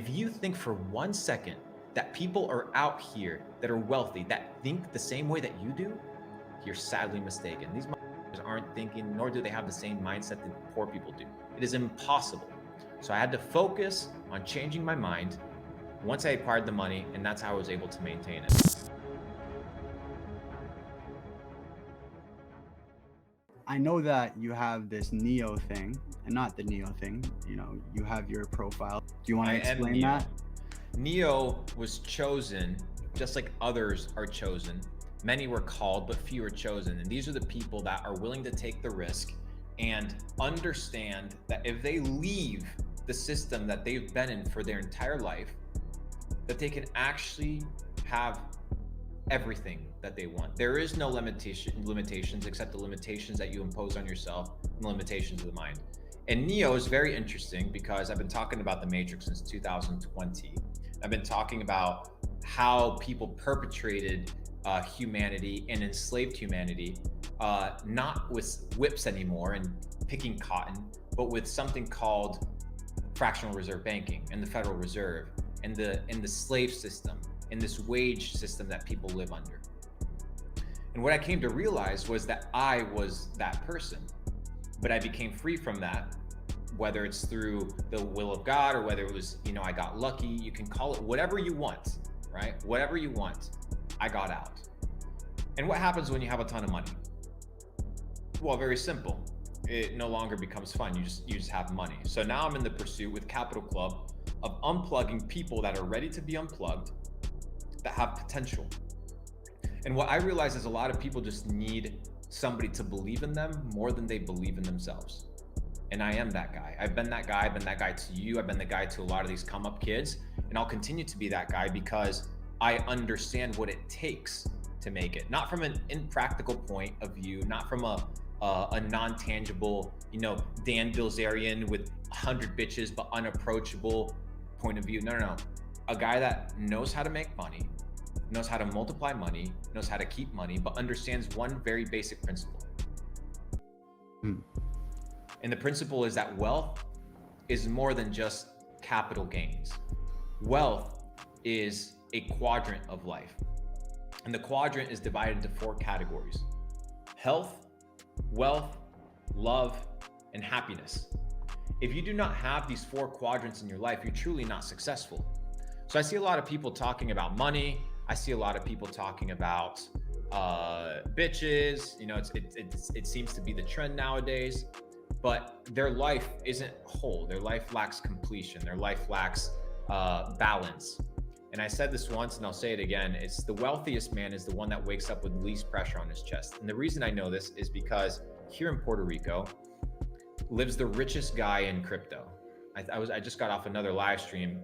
If you think for 1 second that people are out here that are wealthy, that think the same way that you do, you're sadly mistaken. These motherfuckers aren't thinking, nor do they have the same mindset that poor people do. It is impossible. So I had to focus on changing my mind once I acquired the money, and that's how I was able to maintain it. I know that you have this Neo thing, and not the Neo thing. You have your profile. Do you want I to am explain Neo. that? Neo was chosen just like others are chosen. Many were called, but few are chosen. And these are the people that are willing to take the risk and understand that if they leave the system that they've been in for their entire life, that they can actually have everything that they want. There is no limitations except the limitations that you impose on yourself and the limitations of the mind. And Neo is very interesting because I've been talking about the Matrix since 2020. I've been talking about how people perpetrated humanity and enslaved humanity, not with whips anymore and picking cotton, but with something called fractional reserve banking and the Federal Reserve and the slave system and this wage system that people live under. And what I came to realize was that I was that person, but I became free from that, whether it's through the will of God or whether it was, I got lucky. You can call it whatever you want, right? Whatever you want. I got out. And what happens when you have a ton of money? Well, very simple. It no longer becomes fun. You just have money. So now I'm in the pursuit with Capital Club of unplugging people that are ready to be unplugged, that have potential. And what I realize is a lot of people just need somebody to believe in them more than they believe in themselves. And I am that guy. I've been that guy. I've been that guy to you. I've been the guy to a lot of these come up kids. And I'll continue to be that guy because I understand what it takes to make it. Not from an impractical point of view, not from a non-tangible, Dan Bilzerian with 100 bitches but unapproachable point of view. No. A guy that knows how to make money, knows how to multiply money, knows how to keep money, but understands one very basic principle. And the principle is that wealth is more than just capital gains. Wealth is a quadrant of life. And the quadrant is divided into 4 categories: health, wealth, love, and happiness. If you do not have these 4 quadrants in your life, you're truly not successful. So I see a lot of people talking about money. I see a lot of people talking about bitches. It seems to be the trend nowadays, but their life isn't whole. Their life lacks completion. Their life lacks balance. And I said this once and I'll say it again. It's the wealthiest man is the one that wakes up with least pressure on his chest. And the reason I know this is because here in Puerto Rico lives the richest guy in crypto. I just got off another live stream.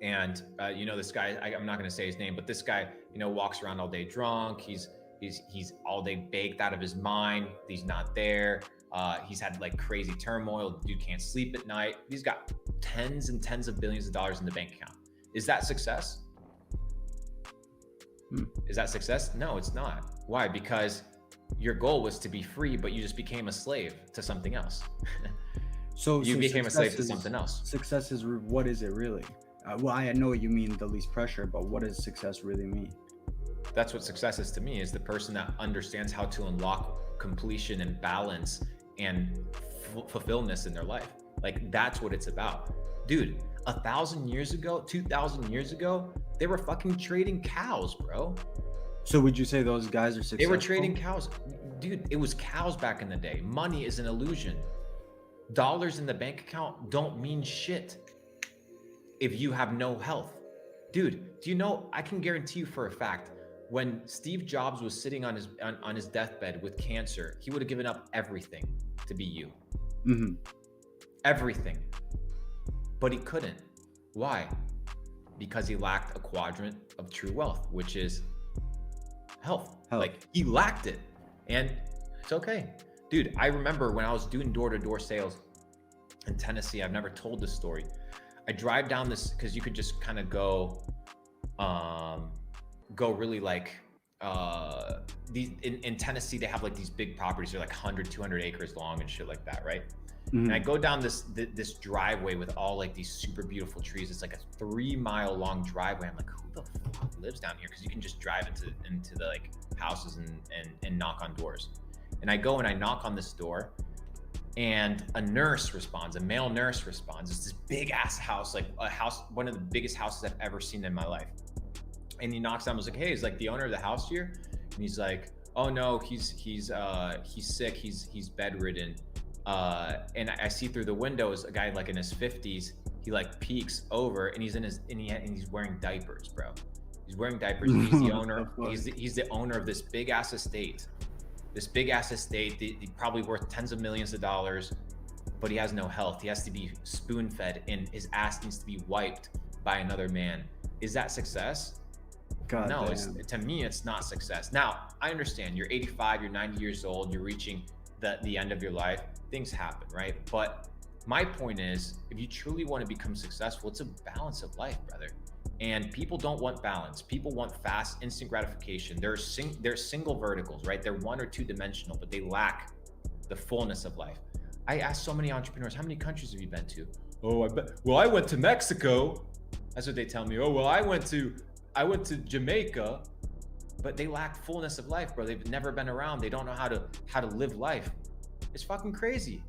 And this guy, I'm not going to say his name, but this guy, walks around all day drunk. He's all day baked out of his mind. He's not there. He's had like crazy turmoil. The dude can't sleep at night. He's got tens and tens of billions of dollars in the bank account. Is that success? Is that success? No, it's not. Why? Because your goal was to be free, but you just became a slave to something else. So you became a slave to something else. Success is, what is it really? Well, I know what you mean, the least pressure, but what does success really mean? That's what success is to me, is the person that understands how to unlock completion and balance and fulfillment in their life. Like, that's what it's about. Dude, 1,000 years ago, 2,000 years ago, they were fucking trading cows, bro. So would you say those guys are successful? They were trading cows. Dude, it was cows back in the day. Money is an illusion. Dollars in the bank account don't mean shit if you have no health. Dude, do you know, I can guarantee you for a fact, when Steve Jobs was sitting on his deathbed with cancer, he would have given up everything to be you. Everything. But he couldn't. Why? Because he lacked a quadrant of true wealth, which is health. Like, he lacked it. And it's okay. Dude, I remember when I was doing door-to-door sales in Tennessee, I've never told this story. I drive down this, because you could just kind of go really like, in Tennessee, they have like these big properties. They're like 100, 200 acres long and shit like that, right? And I go down this driveway with all like these super beautiful trees. It's like a 3-mile long driveway. I'm like, who the fuck lives down here? Because you can just drive into the like houses and knock on doors. And I go and I knock on this door, and a nurse responds, a male nurse responds. It's this big ass house, like a house, one of the biggest houses I've ever seen in my life. And he knocks on. I was like, hey, is like the owner of the house here? And he's like, oh no, he's sick, he's bedridden. And I see through the windows a guy like in his 50s. He like peeks over, and he's he's wearing diapers, bro. He's wearing diapers. And he's the owner. He's the owner of this big ass estate. Probably worth tens of millions of dollars, but he has no health. He has to be spoon fed, and his ass needs to be wiped by another man. Is that success? God no, to me, it's not success. Now, I understand you're 85, you're 90 years old, you're reaching the end of your life. Things happen, right? But my point is, if you truly want to become successful, it's a balance of life, brother. And people don't want balance. People want fast, instant gratification. They're single verticals, right? They're 1 or 2 dimensional, but they lack the fullness of life. I ask so many entrepreneurs, how many countries have you been to? Oh, I went to Mexico. That's what they tell me. Oh, well, I went to Jamaica. But they lack fullness of life, bro. They've never been around. They don't know how to live life. It's fucking crazy.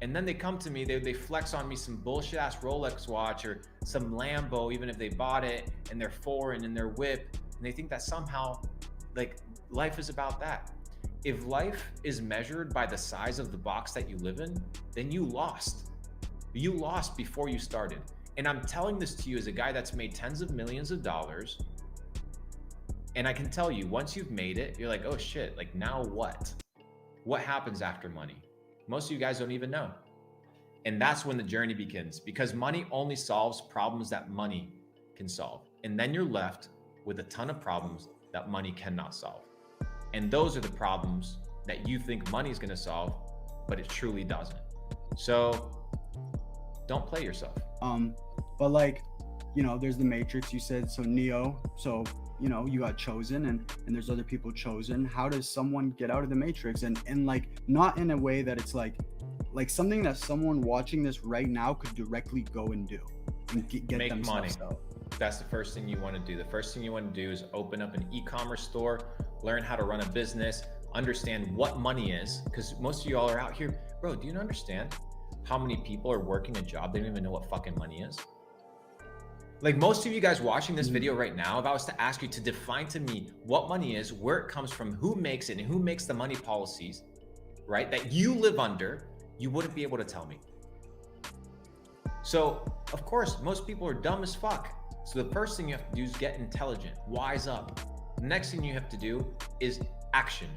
And then they come to me, they flex on me some bullshit ass Rolex watch or some Lambo, even if they bought it, and they're foreign and they're whip, and they think that somehow like life is about that. If life is measured by the size of the box that you live in, then you lost. You lost before you started. And I'm telling this to you as a guy that's made tens of millions of dollars. And I can tell you, once you've made it, you're like, oh shit, like now what? What happens after money? Most of you guys don't even know. And that's when the journey begins, because money only solves problems that money can solve. And then you're left with a ton of problems that money cannot solve. And those are the problems that you think money is going to solve, but it truly doesn't. So don't play yourself. But like, you know, there's the Matrix, you said, so Neo, so you know, you got chosen and there's other people chosen. How does someone get out of the Matrix? And like, not in a way that it's like something that someone watching this right now could directly go and do and get make money out. That's the first thing you want to do. The first thing you want to do is open up an e-commerce store, learn how to run a business, understand what money is, because most of you all are out here, bro, do you understand how many people are working a job they don't even know what fucking money is? Like most of you guys watching this video right now, if I was to ask you to define to me what money is, where it comes from, who makes it, and who makes the money policies, right, that you live under, you wouldn't be able to tell me. So, of course, most people are dumb as fuck. So the first thing you have to do is get intelligent, wise up. The next thing you have to do is action.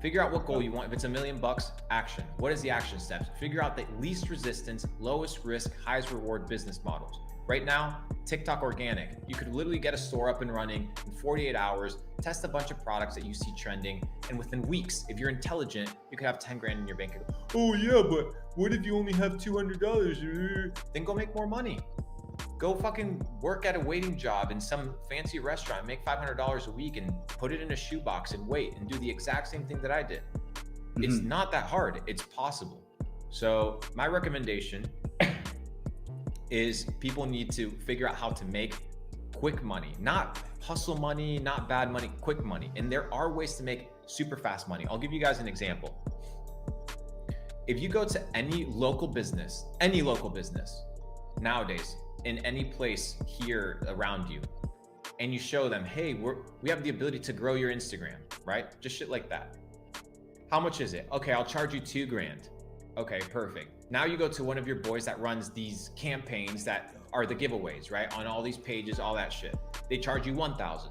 Figure out what goal you want. If it's $1 million, action. What is the action steps? Figure out the least resistance, lowest risk, highest reward business models. Right now, TikTok organic. You could literally get a store up and running in 48 hours, test a bunch of products that you see trending, and within weeks, if you're intelligent, you could have 10 grand in your bank account. Oh yeah, but what if you only have $200? Then go make more money. Go fucking work at a waiting job in some fancy restaurant, make $500 a week and put it in a shoebox and wait and do the exact same thing that I did. It's not that hard, it's possible. So my recommendation is people need to figure out how to make quick money, not hustle money, not bad money, quick money. And there are ways to make super fast money. I'll give you guys an example. If you go to any local business nowadays, in any place here around you, and you show them, hey, we have the ability to grow your Instagram, right? Just shit like that. How much is it? Okay, I'll charge you $2 grand. Okay, perfect. Now you go to one of your boys that runs these campaigns that are the giveaways, right? On all these pages, all that shit. They charge you 1,000.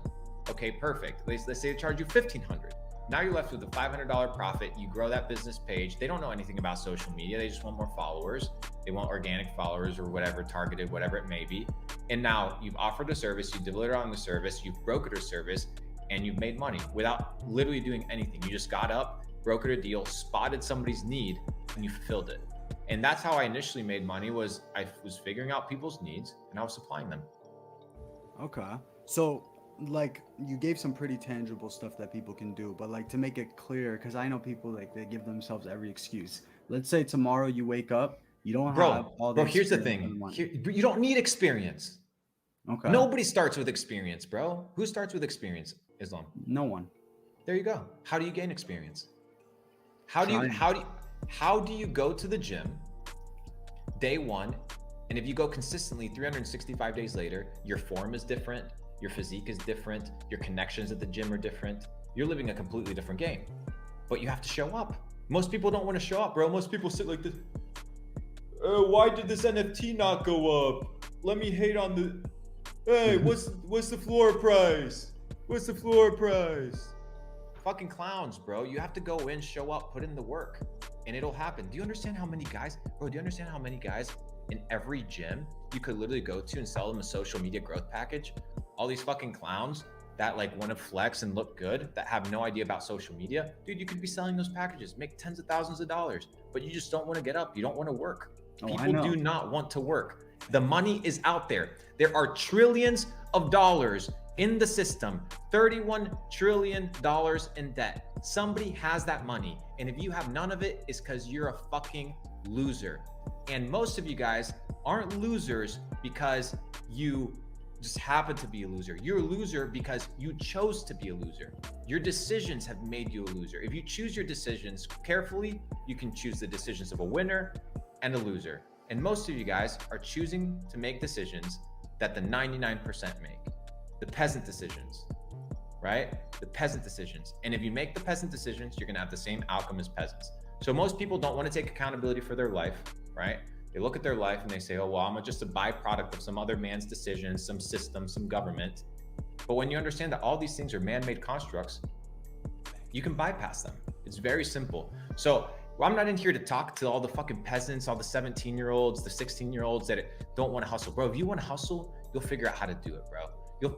Okay, perfect. Let's say they charge you 1,500. Now you're left with a $500 profit. You grow that business page. They don't know anything about social media. They just want more followers. They want organic followers or whatever, targeted, whatever it may be. And now you've offered a service, you delivered on the service, you've brokered a service, and you've made money without literally doing anything. You just got up, brokered a deal, spotted somebody's need, and you fulfilled it. And that's how I initially made money, was I was figuring out people's needs and I was supplying them. Okay. So like you gave some pretty tangible stuff that people can do, but like to make it clear, because I know people like they give themselves every excuse. let's say tomorrow you wake up, you don't have Bro, all the bro, here's the experience thing. and the money. Here, you don't need experience. Okay. Nobody starts with experience, bro. Who starts with experience? Islam. No one. There you go. How do you gain experience? How do you Trying. how do you, how do you go to the gym day one, and if you go consistently 365 days later, your form is different, your physique is different, your connections at the gym are different. You're living a completely different game. But you have to show up. Most people don't want to show up, bro. Most people sit like this. Why did this NFT not go up? Let me hate on the. Hey, what's the floor price? What's the floor price? Fucking clowns, bro. You have to go in, show up, put in the work, and it'll happen. Do you understand how many guys, bro? Do you understand how many guys in every gym you could literally go to and sell them a social media growth package? All these fucking clowns that like want to flex and look good, that have no idea about social media, dude. You could be selling those packages, make tens of thousands of dollars, but you just don't want to get up. You don't want to work. Oh, I People know. do not want to work. The money is out there. There are trillions of dollars in the system, $31 trillion in debt. Somebody has that money. And if you have none of it, it's because you're a fucking loser. And most of you guys aren't losers because you just happen to be a loser. You're a loser because you chose to be a loser. Your decisions have made you a loser. If you choose your decisions carefully, you can choose the decisions of a winner and a loser. And most of you guys are choosing to make decisions that the 99% make. The peasant decisions, right? The peasant decisions. And if you make the peasant decisions, you're gonna have the same outcome as peasants. So most people don't want to take accountability for their life, right? They look at their life and they say, oh, well, I'm just a byproduct of some other man's decisions, some system, some government. But when you understand that all these things are man-made constructs, you can bypass them. It's very simple. So I'm not in here to talk to all the fucking peasants, all the 17-year-olds, the 16-year-olds that don't want to hustle. Bro, if you want to hustle, you'll figure out how to do it, bro.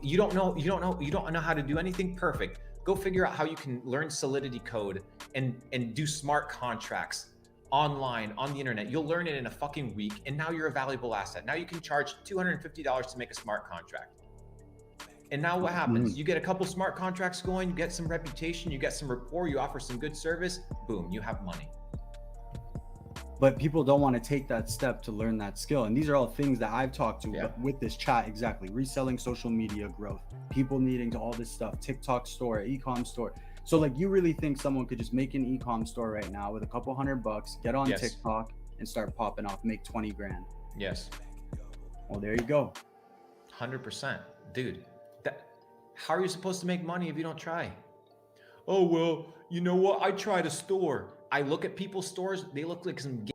You don't know how to do anything perfect. Go figure out how you can learn Solidity code and do smart contracts online on the internet. You'll learn it in a fucking week, and now you're a valuable asset. Now you can charge $250 to make a smart contract. And now what happens? You get a couple smart contracts going, you get some reputation, you get some rapport, you offer some good service, boom, you have money. But people don't want to take that step to learn that skill. And these are all things that I've talked to Yeah. with this chat. Exactly. Reselling social media growth, people needing to all this stuff, TikTok store, e-com store. So like, you really think someone could just make an e-com store right now with a couple $100, get on Yes. TikTok and start popping off, make 20 grand? Yes. Well, there you go. 100%. Dude, how are you supposed to make money if you don't try? Oh, well, you know what? I tried a store. I look at people's stores. They look like some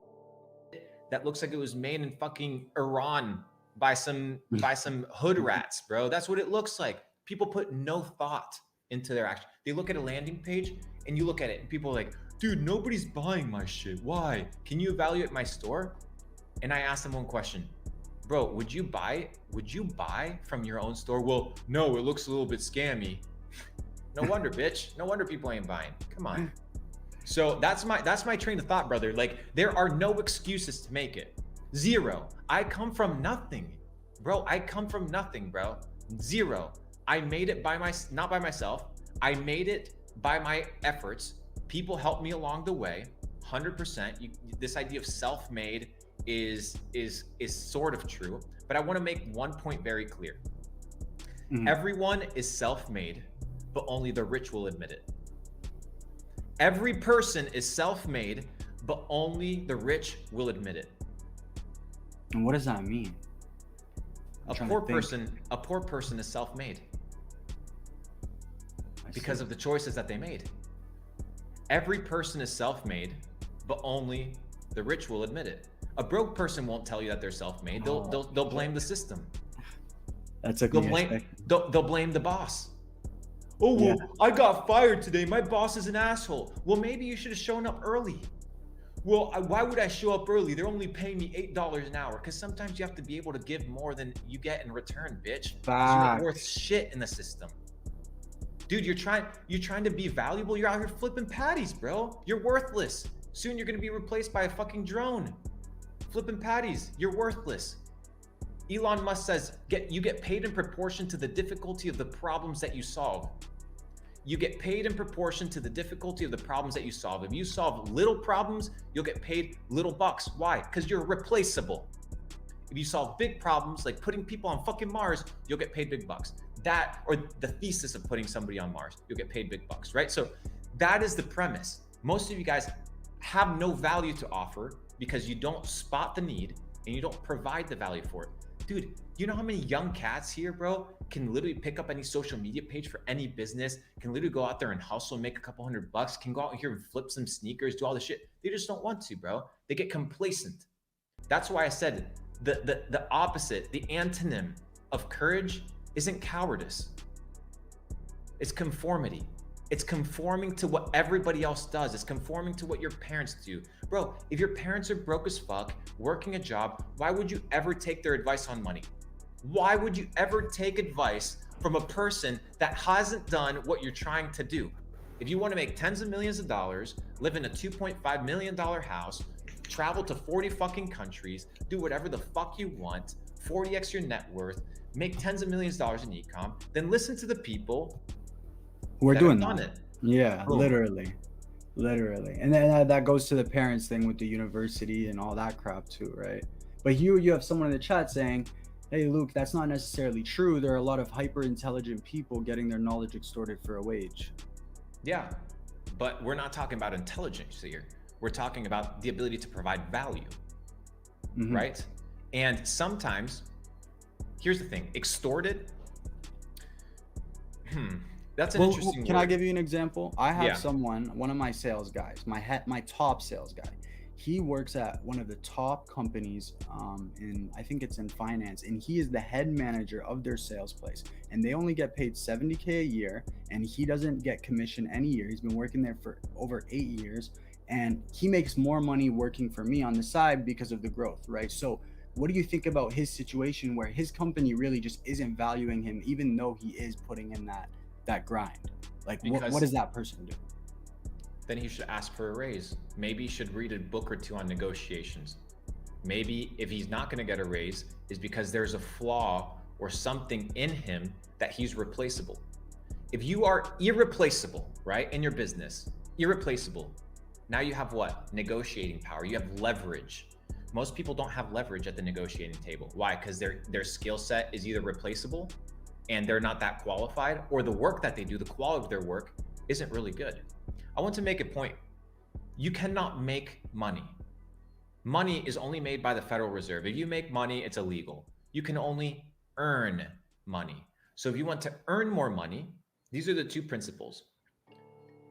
that looks like it was made in fucking Iran by some hood rats, bro. That's what it looks like. People put no thought into their action. They look at a landing page and you look at it and people are like, dude, nobody's buying my shit. Why? Can you evaluate my store? And I asked them one question. Bro, would you buy from your own store? Well, no, it looks a little bit scammy. No wonder, bitch. No wonder people ain't buying. Come on. So that's my train of thought, brother. Like, there are no excuses to make it. Zero. I come from nothing, bro. I come from nothing, bro. Zero. I made it not by myself. I made it by my efforts. People helped me along the way. 100%. This idea of self-made is sort of true, but I want to make one point very clear. Everyone is self-made, but only the rich will admit it. Every person is self-made, but only the rich will admit it. And what does that mean? A poor person is self-made because of the choices that they made. Every person is self-made, but only the rich will admit it. A broke person won't tell you that they're self-made. They'll blame the system. That's a They'll blame the boss. Oh, well, yeah. I got fired today. My boss is an asshole. Well, maybe you should have shown up early. Well, why would I show up early? They're only paying me $8 an hour. Because sometimes you have to be able to give more than you get in return, bitch. You're worth shit in the system. Dude, you're trying to be valuable. You're out here flipping patties, bro. You're worthless. Soon you're going to be replaced by a fucking drone. Flipping patties. You're worthless. Elon Musk says, you get paid in proportion to the difficulty of the problems that you solve. You get paid in proportion to the difficulty of the problems that you solve. If you solve little problems, you'll get paid little bucks. Why? Because you're replaceable. If you solve big problems, like putting people on fucking Mars, you'll get paid big bucks. That, or the thesis of putting somebody on Mars, you'll get paid big bucks, right? So that is the premise. Most of you guys have no value to offer because you don't spot the need and you don't provide the value for it. Dude, you know how many young cats here, bro, can literally pick up any social media page for any business, can literally go out there and hustle, make a couple $100, can go out here and flip some sneakers, do all this shit. They just don't want to, bro. They get complacent. That's why I said the opposite, the antonym of courage isn't cowardice. It's conformity. It's conforming to what everybody else does. It's conforming to what your parents do. Bro, if your parents are broke as fuck, working a job, why would you ever take their advice on money? Why would you ever take advice from a person that hasn't done what you're trying to do? If you want to make tens of millions of dollars, live in a $2.5 million house, travel to 40 fucking countries, do whatever the fuck you want, 40x your net worth, make tens of millions of dollars in e-com, then listen to the people We're doing done that. it. Yeah, Boom. literally. And then that goes to the parents thing with the university and all that crap too, right? But you have someone in the chat saying, hey, Luke, that's not necessarily true. There are a lot of hyper intelligent people getting their knowledge extorted for a wage. Yeah, but we're not talking about intelligence here. We're talking about the ability to provide value, right? And sometimes, here's the thing, extorted, that's an interesting word. Can I give you an example? I have someone, one of my sales guys, my top sales guy. He works at one of the top companies I think it's in finance, and he is the head manager of their sales place. And they only get paid $70K a year, and he doesn't get commission any year. He's been working there for over 8 years, and he makes more money working for me on the side because of the growth, right? So what do you think about his situation where his company really just isn't valuing him, even though he is putting in that grind? Like, what does that person do? Then he should ask for a raise. Maybe he should read a book or two on negotiations. Maybe if he's not going to get a raise, is because there's a flaw or something in him that he's replaceable. If you are irreplaceable, right, in your business, irreplaceable, now you have what? Negotiating power. You have leverage. Most people don't have leverage at the negotiating table. Why? Because their skill set is either replaceable and they're not that qualified, or the work that they do, the quality of their work isn't really good. I want to make a point. You cannot make money. Money is only made by the Federal Reserve. If you make money, it's illegal. You can only earn money. So if you want to earn more money, these are the two principles.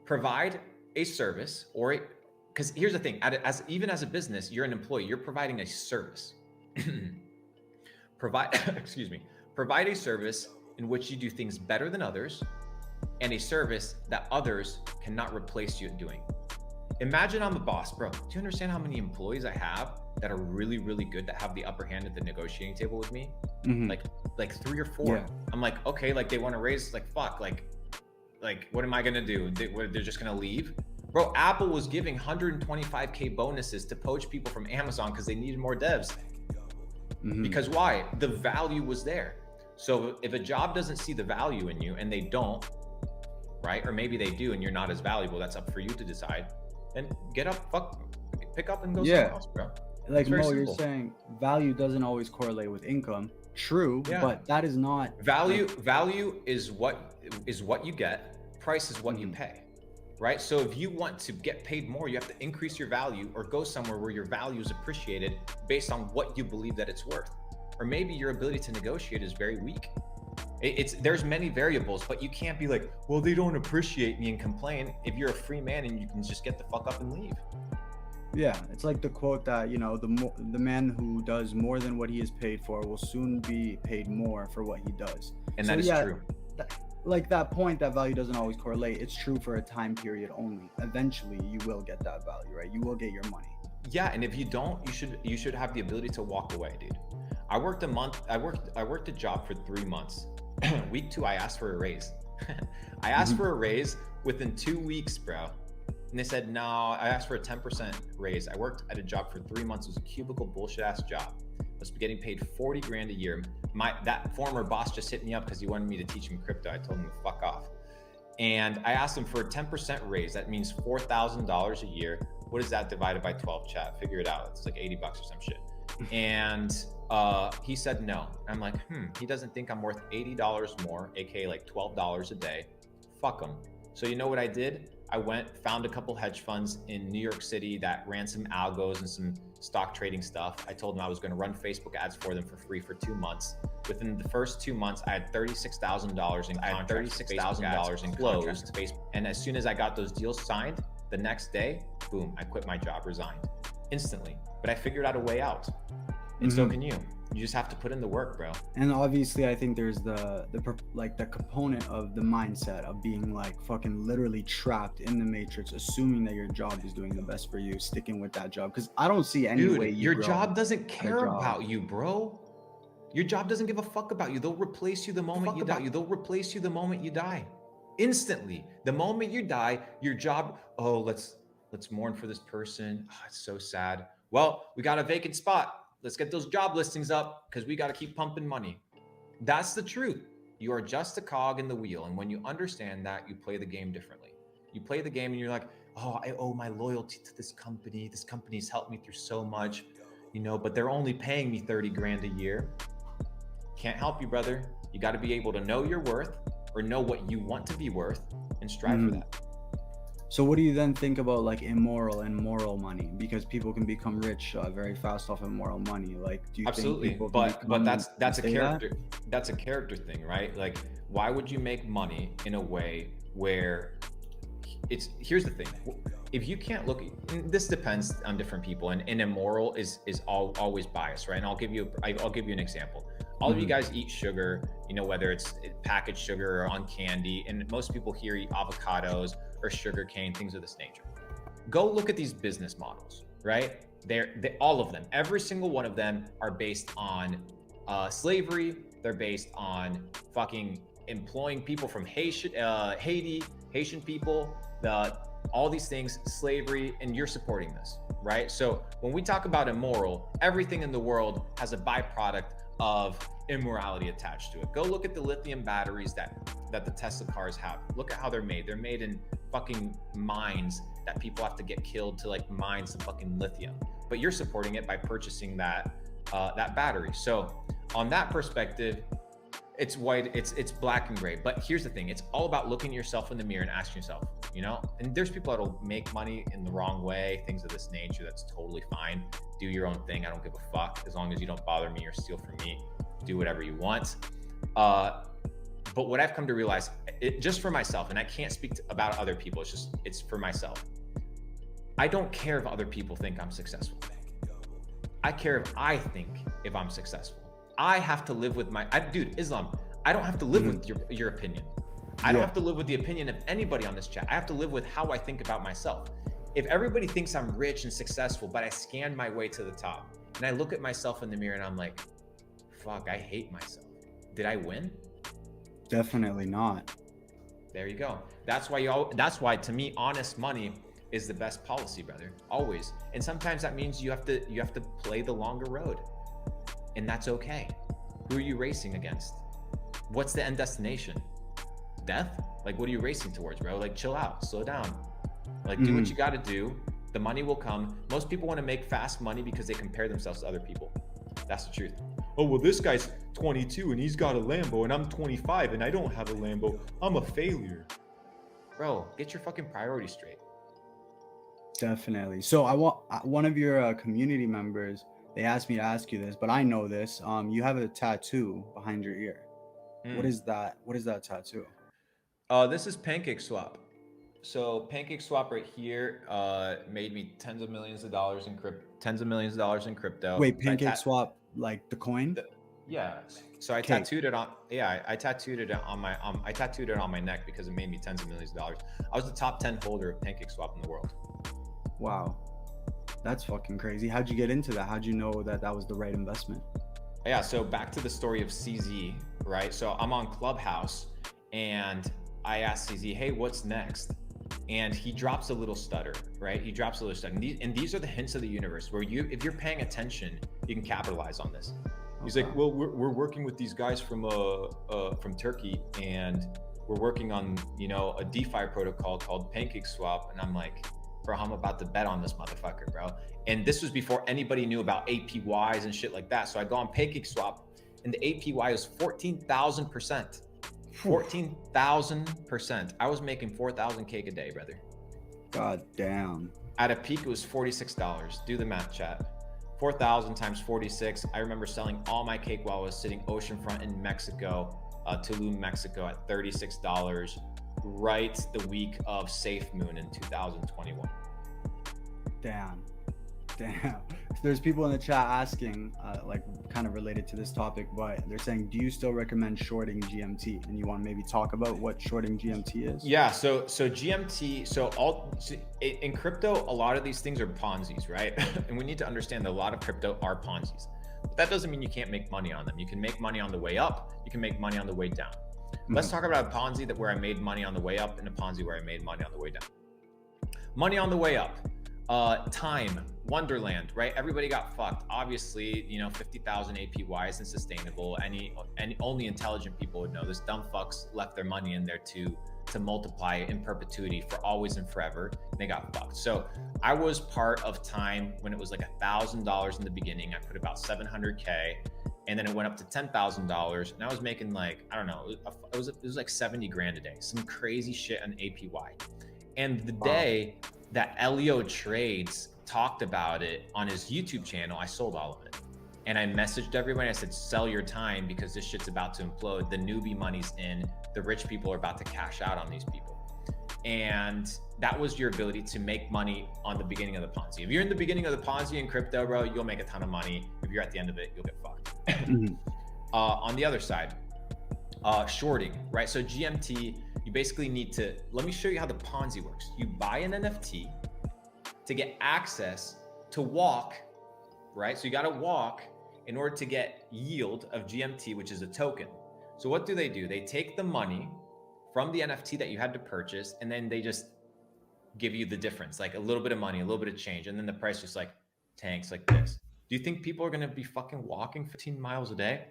Provide a service, because here's the thing, even as a business, you're an employee, you're providing a service. Provide a service in which you do things better than others, and a service that others cannot replace you at doing. Imagine I'm a boss, bro. Do you understand how many employees I have that are really, really good, that have the upper hand at the negotiating table with me? Like 3 or 4. Yeah. I'm like, okay, like they want to raise, like, fuck, like what am I gonna do? They're just gonna leave? Bro, Apple was giving 125K bonuses to poach people from Amazon because they needed more devs. Because why? The value was there. So if a job doesn't see the value in you, and they don't, right? Or maybe they do and you're not as valuable, that's up for you to decide. Then get up, pick up and go somewhere else, bro. Like Mo, you're saying value doesn't always correlate with income. True, but that is not value. Value is what you get. Price is what you pay, right? So if you want to get paid more, you have to increase your value or go somewhere where your value is appreciated based on what you believe that it's worth. Or maybe your ability to negotiate is very weak. There's many variables, but you can't be like, well, they don't appreciate me and complain if you're a free man and you can just get the fuck up and leave. Yeah, it's like the quote that, the man who does more than what he is paid for will soon be paid more for what he does. And that is true. Like that point, that value doesn't always correlate. It's true for a time period only. Eventually, you will get that value, right? You will get your money. Yeah, and if you don't, you should have the ability to walk away, dude. I worked a job for 3 months. Week 2, I asked for a raise. I asked for a raise within 2 weeks, bro. And they said, no, I asked for a 10% raise. I worked at a job for 3 months. It was a cubicle bullshit ass job. I was getting paid 40 grand a year. That former boss just hit me up because he wanted me to teach him crypto. I told him to fuck off. And I asked him for a 10% raise. That means $4,000 a year. What is that divided by 12, chat? Figure it out. It's like 80 bucks or some shit. And he said no. I'm like, he doesn't think I'm worth $80 more, aka like $12 a day. Fuck him. So you know what I did? I found a couple hedge funds in New York City that ran some algos and some stock trading stuff. I told them I was going to run Facebook ads for them for free for 2 months. Within the first 2 months, I had $36,000 in $36,000 in closed. And as soon as I got those deals signed, the next day, boom, I quit my job, resigned instantly. But I figured out a way out. And so can you. You just have to put in the work, bro. And obviously, I think there's the component of the mindset of being like fucking literally trapped in the matrix, assuming that your job is doing the best for you, sticking with that job. Because I don't see any way your job doesn't care about you, bro. Your job doesn't give a fuck about you. They'll replace you the moment you die. They'll replace you the moment you die. Instantly. The moment you die, your job, oh, let's mourn for this person. Oh, it's so sad. Well, we got a vacant spot. Let's get those job listings up because we got to keep pumping money. That's the truth. You are just a cog in the wheel. And when you understand that, you play the game differently. You play the game and you're like, oh, I owe my loyalty to this company. This company's helped me through so much, but they're only paying me 30 grand a year. Can't help you, brother. You got to be able to know your worth or know what you want to be worth and strive for that. So what do you then think about like immoral and moral money? Because people can become rich very fast off immoral money. Like, do you think people but that's a character. That's a character thing, right? Like, why would you make money in a way where here's the thing. If you can't look, this depends on different people, and immoral is always biased, right? And I'll give you an example. All of you guys eat sugar, whether it's packaged sugar or on candy, and most people here eat avocados or sugar cane, things of this nature. Go look at these business models, right? All of them, every single one of them are based on slavery. They're based on fucking employing people from Haiti, Haitian people, all these things, slavery, and you're supporting this, right? So when we talk about immoral, everything in the world has a byproduct of immorality attached to it. Go look at the lithium batteries that the Tesla cars have. Look at how they're made. They're made in fucking mines that people have to get killed to like mine some fucking lithium. But you're supporting it by purchasing that battery. So on that perspective, it's white, it's black and gray. But here's the thing, it's all about looking yourself in the mirror and asking yourself, and there's people that'll make money in the wrong way, things of this nature. That's totally fine. Do your own thing. I don't give a fuck. As long as you don't bother me or steal from me, do whatever you want. But what I've come to realize, just for myself, and I can't speak about other people, it's for myself. I don't care if other people think I'm successful. I care if I'm successful. I have to live with Islam, I don't have to live with your opinion. I don't have to live with the opinion of anybody on this chat. I have to live with how I think about myself. If everybody thinks I'm rich and successful, but I scan my way to the top and I look at myself in the mirror and I'm like, fuck, I hate myself. Did I win? Definitely not. There you go. That's why to me, honest money is the best policy, brother. Always. And sometimes that means you have to play the longer road. And that's okay. Who are you racing against? What's the end destination? Death? Like, what are you racing towards, bro? Like, chill out, slow down. Like, do what you got to do. The money will come. Most people want to make fast money because they compare themselves to other people. That's the truth. Oh, well, this guy's 22 and he's got a Lambo and I'm 25 and I don't have a Lambo. I'm a failure. Bro, get your fucking priorities straight. Definitely. So I want one of your community members, they asked me to ask you this, but I know this. You have a tattoo behind your ear. What is that? What is that tattoo? This is Pancake Swap. So Pancake Swap right here made me tens of millions of dollars in crypto. Wait, Pancake Swap, like the coin? Yeah. So I tattooed it on. Yeah, I tattooed it on my. I tattooed it on my neck because it made me tens of millions of dollars. I was the top 10 holder of Pancake Swap in the world. Wow, that's fucking crazy. How'd you get into that? How'd you know that was the right investment? Yeah. So back to the story of CZ, right? So I'm on Clubhouse, and I asked CZ, "Hey, what's next?" And he drops a little stutter, right? He drops a little stutter. And these are the hints of the universe where if you're paying attention, you can capitalize on this. He's like, well, we're working with these guys from Turkey, and we're working on, you know, a DeFi protocol called PancakeSwap. And I'm like, bro, I'm about to bet on this motherfucker, bro. And this was before anybody knew about APYs and shit like that. So I go on PancakeSwap and the APY was 14,000%. 14,000%. I was making 4,000 cake a day, brother. God damn. At a peak, it was $46. Do the math, chat. 4,000 times 46. I remember selling all my cake while I was sitting oceanfront in Mexico, Tulum, Mexico, at $36, right the week of Safe Moon in 2021. Damn. There's people in the chat asking, like kind of related to this topic, but they're saying, do you still recommend shorting GMT? And you want to maybe talk about what shorting GMT is? Yeah, so GMT, in crypto, a lot of these things are Ponzi's, right? And we need to understand that a lot of crypto are Ponzi's. But that doesn't mean you can't make money on them. You can make money on the way up, you can make money on the way down. Let's talk about a Ponzi where I made money on the way up and a Ponzi where I made money on the way down. Money on the way up. Time, Wonderland, right? Everybody got fucked. Obviously, you know, 50,000 APY isn't sustainable. Any only intelligent people would know this. Dumb fucks left their money in there to multiply in perpetuity for always and forever. And they got fucked. So I was part of Time when it was like $1,000 in the beginning. I put about 700K, and then it went up to $10,000, and I was making like, I don't know, it was like 70 grand a day, some crazy shit on APY. And the day that Elio Trades talked about it on his YouTube channel, I sold all of it. And I messaged everybody, I said, sell your time because this shit's about to implode. The newbie money's in, the rich people are about to cash out on these people. And that was your ability to make money on the beginning of the Ponzi. If you're in the beginning of the Ponzi in crypto, bro, you'll make a ton of money. If you're at the end of it, you'll get fucked. On the other side, shorting, right? So GMT, you basically need to, let me show you how the Ponzi works. You buy an NFT to get access to walk, right? So you got to walk in order to get yield of GMT, which is a token. So what do? They take the money from the NFT that you had to purchase, and then they just give you the difference, like a little bit of money, a little bit of change. And then the price just like tanks like this. Do you think people are going to be fucking walking 15 miles a day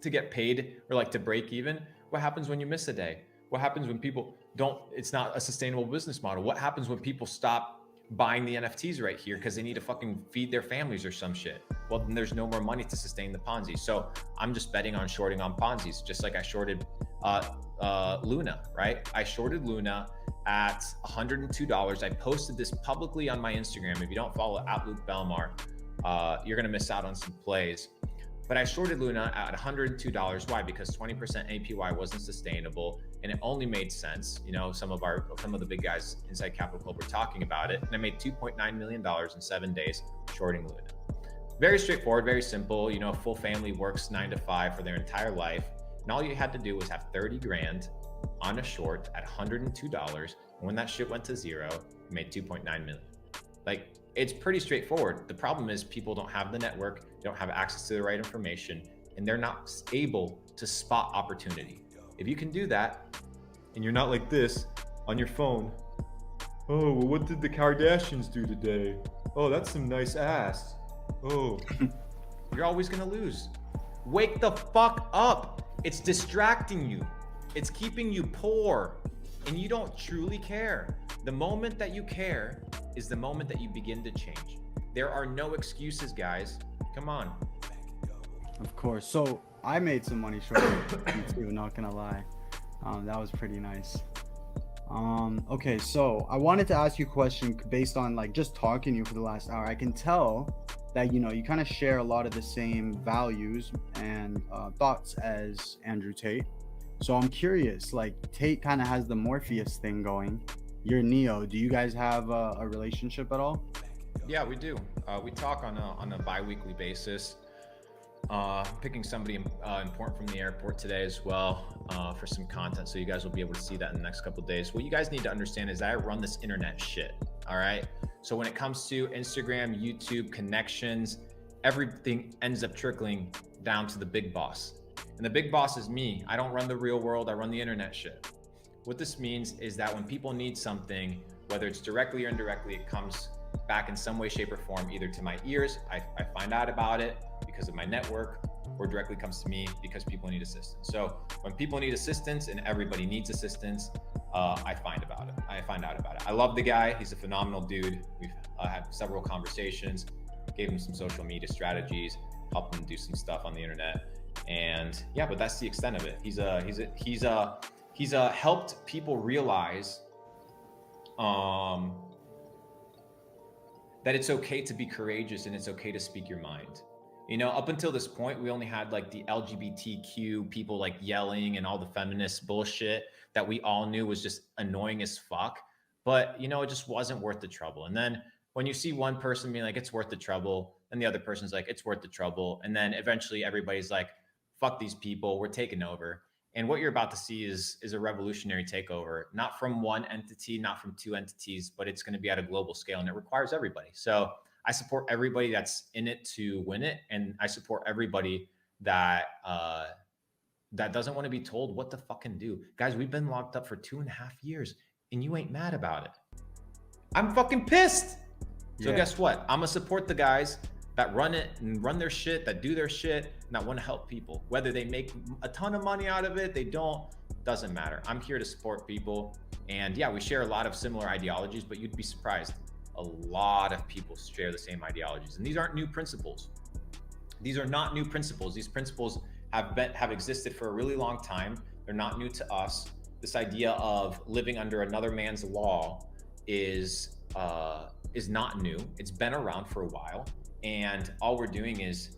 to get paid or like to break even? What happens when you miss a day? What happens when people don't, it's not a sustainable business model? What happens when people stop buying the NFTs right here because they need to fucking feed their families or some shit? Well, then there's no more money to sustain the Ponzi. So I'm just betting on shorting on Ponzi's, just like I shorted Luna, right? I shorted Luna at $102. I posted this publicly on my Instagram. If you don't follow at Luke Belmar, you're going to miss out on some plays. But I shorted Luna at $102. Why? Because 20% APY wasn't sustainable, and it only made sense. You know, some of the big guys inside Capital Club were talking about it, and I made $2.9 million in 7 days shorting Luna. Very straightforward, very simple. You know, a full family works 9 to 5 for their entire life, and all you had to do was have 30 grand on a short at $102. And when that shit went to zero, you made 2.9 million. Like, it's pretty straightforward. The problem is people don't have the network, they don't have access to the right information, and they're not able to spot opportunity. If you can do that, and you're not like this on your phone, oh, well, what did the Kardashians do today? Oh, that's some nice ass. Oh, you're always gonna lose. Wake the fuck up. It's distracting you. It's keeping you poor, and you don't truly care. The moment that you care is the moment that you begin to change. There are no excuses, guys. Come on. Of course. So I made some money shorting too, not gonna lie. That was pretty nice. Okay, so I wanted to ask you a question based on like just talking to you for the last hour. I can tell that, you know, you kind of share a lot of the same values and thoughts as Andrew Tate. So I'm curious, like Tate kind of has the Morpheus thing going. You're Neo. Do you guys have a relationship at all? Yeah, we do. We talk on a bi-weekly basis. Picking somebody important from the airport today as well for some content, so you guys will be able to see that in the next couple of days. What you guys need to understand is that I run this internet shit, all right? So when it comes to Instagram, YouTube, connections, everything ends up trickling down to the big boss. And the big boss is me. I don't run the real world, I run the internet shit. What this means is that when people need something, whether it's directly or indirectly, it comes back in some way, shape, or form, either to my ears, I find out about it because of my network, or directly comes to me because people need assistance. So when people need assistance and everybody needs assistance, I find out about it. I love the guy. He's a phenomenal dude. We've had several conversations, gave him some social media strategies, helped him do some stuff on the internet. And yeah, but that's the extent of it. He's helped people realize that it's okay to be courageous and it's okay to speak your mind. You know, up until this point, we only had like the LGBTQ people like yelling and all the feminist bullshit that we all knew was just annoying as fuck. But, you know, it just wasn't worth the trouble. And then when you see one person being like, it's worth the trouble, and the other person's like, it's worth the trouble. And then eventually everybody's like, fuck these people, we're taking over. And what you're about to see is a revolutionary takeover, not from one entity, not from two entities, but it's going to be at a global scale, and it requires everybody. So I support everybody that's in it to win it, and I support everybody that that doesn't want to be told what to fucking do. Guys, we've been locked up for 2.5 years, and you ain't mad about it. I'm fucking pissed. So guess what? I'm gonna support the guys that run it and run their shit, that do their shit, and that want to help people. Whether they make a ton of money out of it, they don't, doesn't matter. I'm here to support people. And yeah, we share a lot of similar ideologies, but you'd be surprised. A lot of people share the same ideologies. And these aren't new principles. These are not new principles. These principles have existed for a really long time. They're not new to us. This idea of living under another man's law is not new. It's been around for a while. And all we're doing is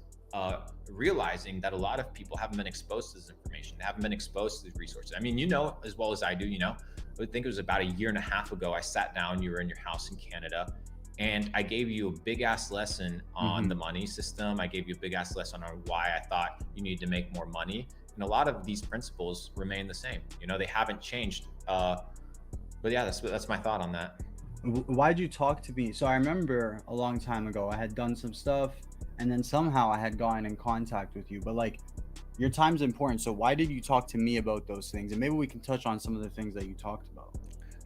realizing that a lot of people haven't been exposed to this information. They haven't been exposed to these resources. I mean, you know, as well as I do, you know, I think it was about 1.5 years ago, I sat down, you were in your house in Canada, and I gave you a big ass lesson on the money system. I gave you a big ass lesson on why I thought you need to make more money. And a lot of these principles remain the same. You know, they haven't changed. But yeah, that's my thought on that. Why'd you talk to me? So I remember a long time ago, I had done some stuff, and then somehow I had gotten in contact with you, but like, your time's important. So why did you talk to me about those things? And maybe we can touch on some of the things that you talked about.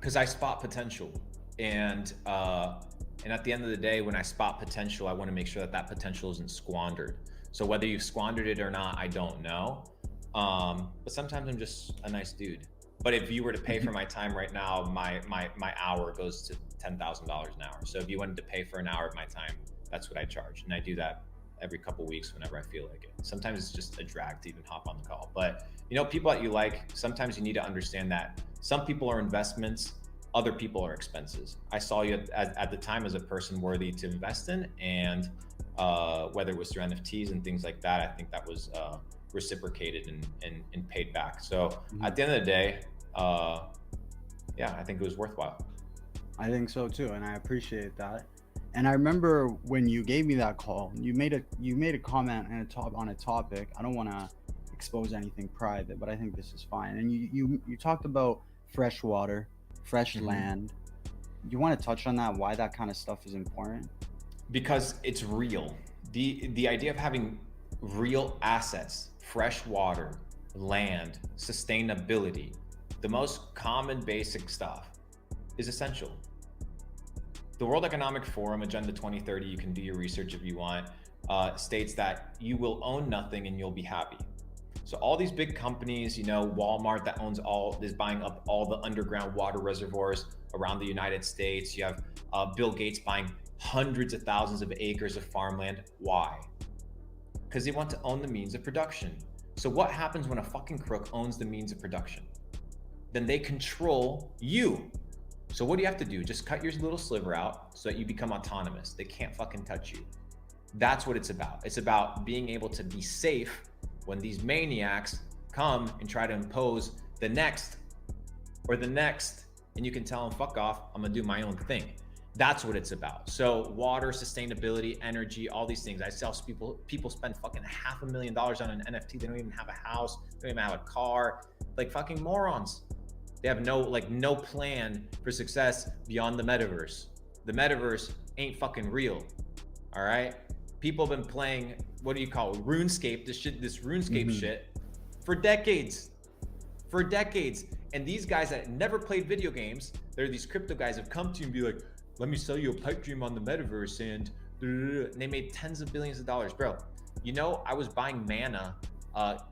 Because I spot potential. And at the end of the day, when I spot potential, I want to make sure that that potential isn't squandered. So whether you've squandered it or not, I don't know. But sometimes I'm just a nice dude. But if you were to pay for my time right now, my hour goes to $10,000 an hour. So if you wanted to pay for an hour of my time, that's what I charge. And I do that every couple of weeks whenever I feel like it. Sometimes it's just a drag to even hop on the call. But you know, people that you like, sometimes you need to understand that some people are investments, other people are expenses. I saw you at the time as a person worthy to invest in, and whether it was through NFTs and things like that, I think that was reciprocated and paid back. So at the end of the day, yeah, I think it was worthwhile. I think so too, and I appreciate that. And I remember when you gave me that call, you made a comment on a topic. I don't want to expose anything private, but I think this is fine. And you talked about fresh water, fresh land. You want to touch on that? Why that kind of stuff is important? Because it's real. The idea of having real assets, fresh water, land, sustainability, the most common basic stuff is essential. The World Economic Forum, Agenda 2030, you can do your research if you want, states that you will own nothing and you'll be happy. So all these big companies, you know, Walmart that is buying up all the underground water reservoirs around the United States. You have Bill Gates buying hundreds of thousands of acres of farmland. Why? Because they want to own the means of production. So what happens when a fucking crook owns the means of production? Then they control you. So what do you have to do? Just cut your little sliver out so that you become autonomous. They can't fucking touch you. That's what it's about. It's about being able to be safe when these maniacs come and try to impose the next, and you can tell them, fuck off, I'm gonna do my own thing. That's what it's about. So water, sustainability, energy, all these things. I tell people spend fucking $500,000 on an NFT. They don't even have a house. They don't even have a car. Like fucking morons. They have no plan for success beyond the metaverse. The metaverse ain't fucking real. All right. People have been playing, what do you call it? RuneScape, this RuneScape shit for decades. And these guys that never played video games, they're these crypto guys have come to you and be like, let me sell you a pipe dream on the metaverse, and they made tens of billions of dollars. Bro, You know, I was buying Mana,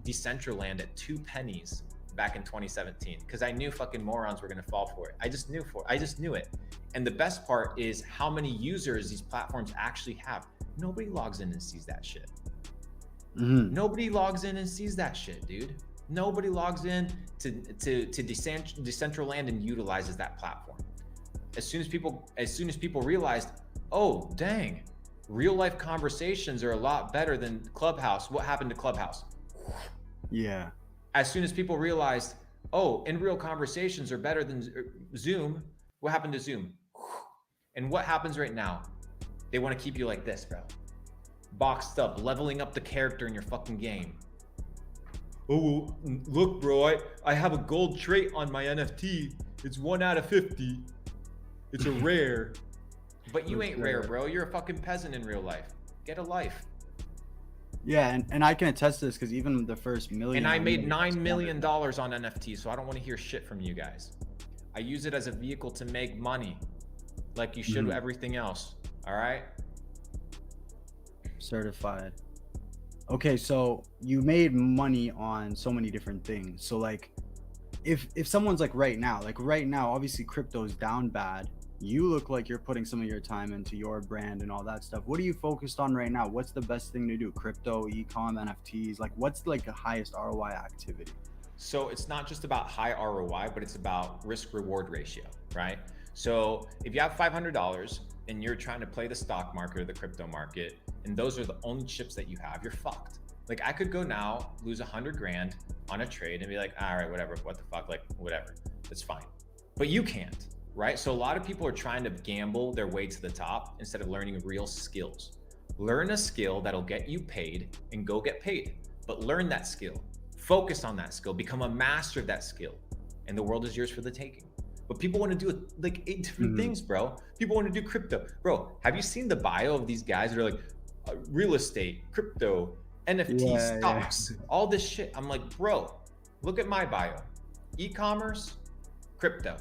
Decentraland at 2 pennies back in 2017 because I knew fucking morons were gonna fall for it. I just knew it. And the best part is how many users these platforms actually have. Nobody logs in and sees that shit. Nobody logs in and sees that shit, dude. Nobody logs in to Decentraland and utilizes that platform. As soon as people realized, oh dang, real life conversations are a lot better than Clubhouse. What happened to Clubhouse? Yeah. As soon as people realized, oh, in real conversations are better than Zoom, what happened to Zoom? And what happens right now? They want to keep you like this, bro. Boxed up, leveling up the character in your fucking game. Oh, look, bro, I have a gold trait on my NFT. It's 1 out of 50. It's a rare. But you ain't rare, bro. You're a fucking peasant in real life. Get a life. Yeah, and I can attest to this because even the first million. And I made $9 million on NFT, so I don't want to hear shit from you guys. I use it as a vehicle to make money, like you should everything else. All right. Certified. Okay, so you made money on so many different things. So like, if someone's like right now, obviously crypto's down bad. You look like you're putting some of your time into your brand and all that stuff. What are you focused on right now? What's the best thing to do? Crypto, e-com, NFTs? Like, what's like the highest ROI activity? So it's not just about high ROI, but it's about risk reward ratio, right? So if you have $500 and you're trying to play the stock market or the crypto market, and those are the only chips that you have, you're fucked. Like I could go now, lose 100 grand on a trade and be like, all right, whatever, what the fuck, like whatever, it's fine. But you can't, right? So a lot of people are trying to gamble their way to the top instead of learning real skills. Learn a skill that'll get you paid and go get paid, but learn that skill, focus on that skill, become a master of that skill, and the world is yours for the taking. But people want to do like 8 different things, bro. People want to do crypto. Bro, have you seen the bio of these guys that are like real estate, crypto, NFT, stocks, all this shit? I'm like, bro, look at my bio. E-commerce, crypto.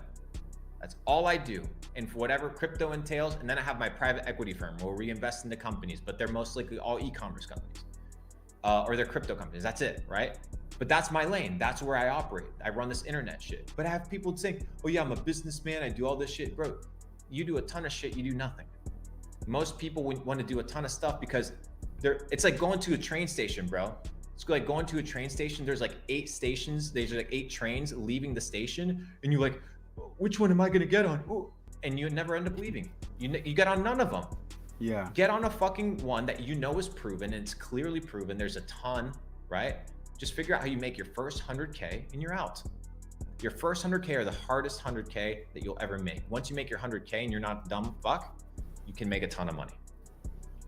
That's all I do. And for whatever crypto entails, and then I have my private equity firm where we invest into companies, but they're most likely all e-commerce companies or they're crypto companies. That's it, right? But that's my lane. That's where I operate. I run this internet shit. But I have people saying, oh yeah, I'm a businessman. I do all this shit. Bro, you do a ton of shit. You do nothing. Most people want to do a ton of stuff because it's like going to a train station, bro. It's like going to a train station. There's like 8 stations. There's like 8 trains leaving the station. And you're like, which one am I going to get on? Ooh. And you never end up leaving. You get on none of them. Yeah. Get on a fucking one that you know is proven and it's clearly proven. There's a ton, right? Just figure out how you make your first 100K and you're out. Your first 100K are the hardest 100K that you'll ever make. Once you make your 100K and you're not dumb fuck, you can make a ton of money.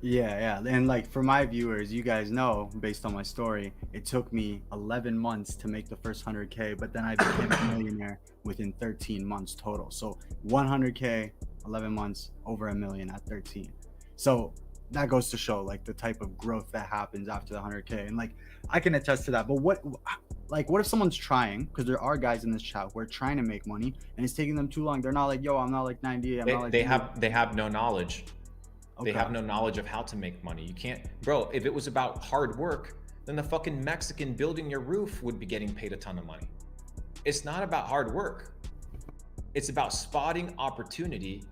Yeah. And like for my viewers, you guys know, based on my story, it took me 11 months to make the first 100K, but then I became a millionaire within 13 months total. So 100K, 11 months, over $1 million at 13. So that goes to show like the type of growth that happens after the 100K. And like, I can attest to that. But what if someone's trying, because there are guys in this chat who are trying to make money and it's taking them too long. They're not like, yo, I'm not like 90. They have no knowledge. Okay. They have no knowledge of how to make money. You can't, bro, if it was about hard work, then the fucking Mexican building your roof would be getting paid a ton of money. It's not about hard work. It's about spotting opportunity,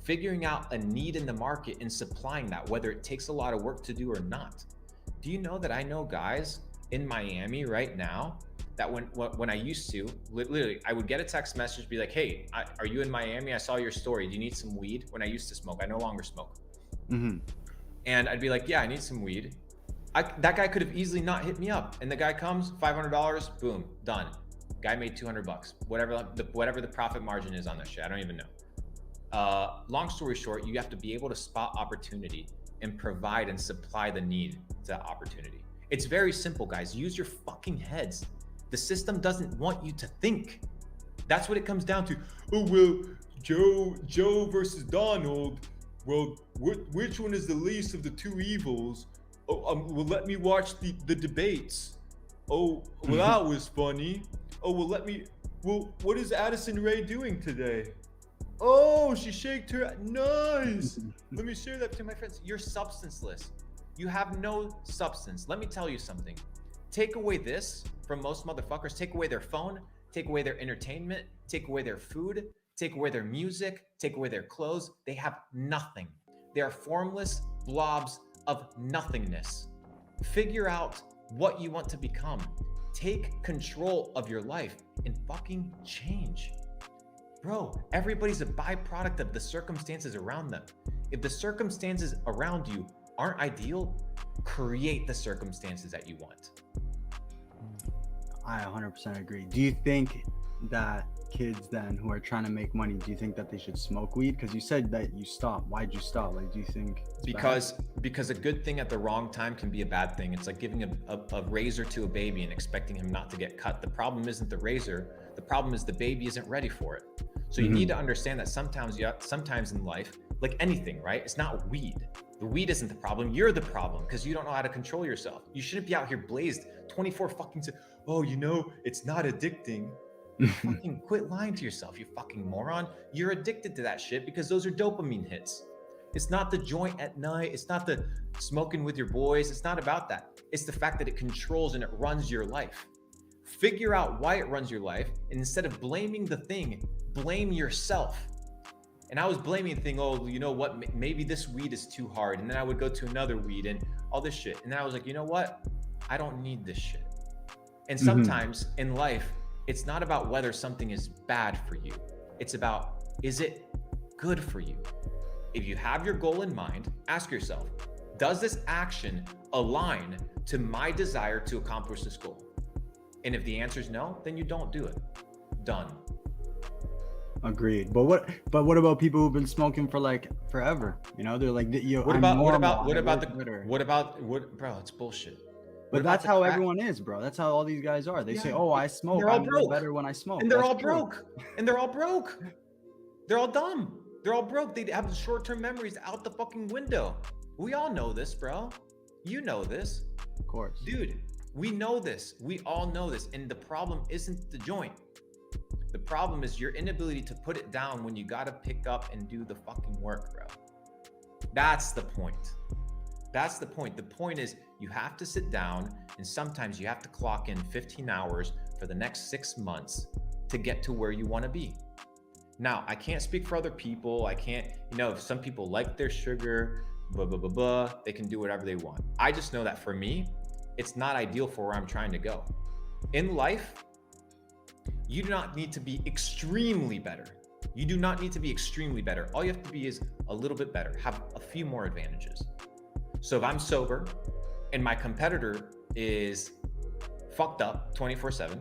figuring out a need in the market and supplying that, whether it takes a lot of work to do or not. Do you know that I know guys in Miami right now that when I used to, literally, I would get a text message, be like, hey, are you in Miami? I saw your story. Do you need some weed? When I used to smoke, I no longer smoke. And I'd be like, yeah, I need some weed. That guy could have easily not hit me up. And the guy comes, $500, boom, done. Guy made $200, whatever the profit margin is on that shit. I don't even know. Long story short, you have to be able to spot opportunity and provide and supply the need to that opportunity. It's very simple, guys. Use your fucking heads. The system doesn't want you to think. That's what it comes down to. Oh, well, Joe versus Donald. Well, which one is the least of the two evils? Oh, well, let me watch the debates. Oh, well, that was funny. Oh, well, what is Addison Rae doing today? Oh, she shaked her. Nice. Let me share that to my friends. You're substanceless. You have no substance. Let me tell you something. Take away this from most motherfuckers. Take away their phone, take away their entertainment, take away their food, take away their music, take away their clothes. They have nothing. They are formless blobs of nothingness. Figure out what you want to become. Take control of your life and fucking change. Bro, everybody's a byproduct of the circumstances around them. If the circumstances around you aren't ideal, create the circumstances that you want. I 100% agree. Do you think that kids then who are trying to make money, do you think that they should smoke weed? Because you said that you stopped. Why'd you stop? Like, do you think it's because a good thing at the wrong time can be a bad thing. It's like giving a razor to a baby and expecting him not to get cut. The problem isn't the razor. The problem is the baby isn't ready for it. So you need to understand that sometimes in life, like anything, right? It's not weed. The weed isn't the problem. You're the problem because you don't know how to control yourself. You shouldn't be out here blazed 24 fucking. Oh, you know, it's not addicting. Fucking quit lying to yourself, you fucking moron. You're addicted to that shit because those are dopamine hits. It's not the joint at night. It's not the smoking with your boys. It's not about that. It's the fact that it controls and it runs your life. Figure out why it runs your life, and instead of blaming the thing, blame yourself. And I was blaming the thing. Oh, you know what? Maybe this weed is too hard. And then I would go to another weed and all this shit. And then I was like, you know what? I don't need this shit. And sometimes in life, it's not about whether something is bad for you. It's about, is it good for you? If you have your goal in mind, ask yourself, does this action align to my desire to accomplish this goal? And if the answer is no, then you don't do it. Done. Agreed. But what about people who've been smoking for like forever? You know, they're like, bro, it's bullshit. But that's how everyone is, bro. That's how all these guys are. They say, "Oh, I smoke. They're all I'm broke. better when I smoke." And they're all broke. And they're all broke. They're all dumb. They're all broke. They have short-term memories out the fucking window. We all know this, bro. You know this. Of course. Dude, we know this. We all know this. And the problem isn't the joint. The problem is your inability to put it down when you gotta pick up and do the fucking work, bro. That's the point. That's the point. The point is you have to sit down, and sometimes you have to clock in 15 hours for the next 6 months to get to where you want to be. Now, I can't speak for other people. I can't, if some people like their sugar, they can do whatever they want. I just know that for me, it's not ideal for where I'm trying to go. In life, you do not need to be extremely better. You do not need to be extremely better. All you have to be is a little bit better, have a few more advantages. So if I'm sober and my competitor is fucked up 24/7,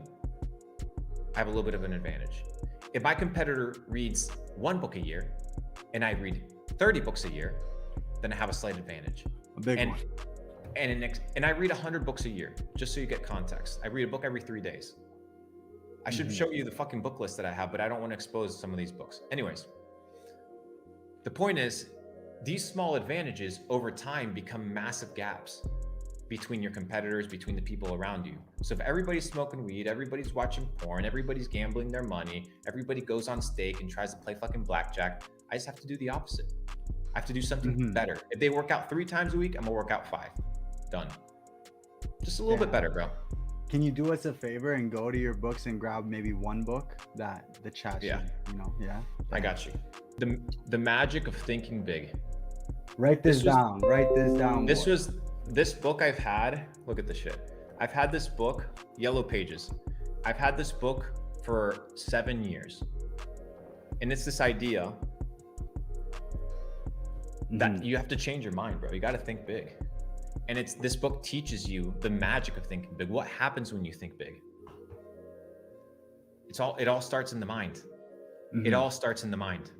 I have a little bit of an advantage. If my competitor reads 1 book a year and I read 30 books a year, then I have a slight advantage. A big one. And I read 100 books a year, just so you get context. I read a book every 3 days. I should show you the fucking book list that I have, but I don't want to expose some of these books. Anyways, the point is, these small advantages over time become massive gaps between your competitors, between the people around you. So if everybody's smoking weed, everybody's watching porn, everybody's gambling their money, everybody goes on stake and tries to play fucking blackjack, I just have to do the opposite. I have to do something better. If they work out 3 times a week, I'm gonna work out 5. Done. Just a little bit better, bro. Can you do us a favor and go to your books and grab maybe 1 book that the chat should, I got you. The magic of thinking big. Write this down. This book I've had, look at this shit. I've had this book, Yellow Pages. I've had this book for 7 years. And it's this idea that you have to change your mind, bro. You got to think big. And this book teaches you the magic of thinking big. What happens when you think big? It all starts in the mind. It all starts in the mind.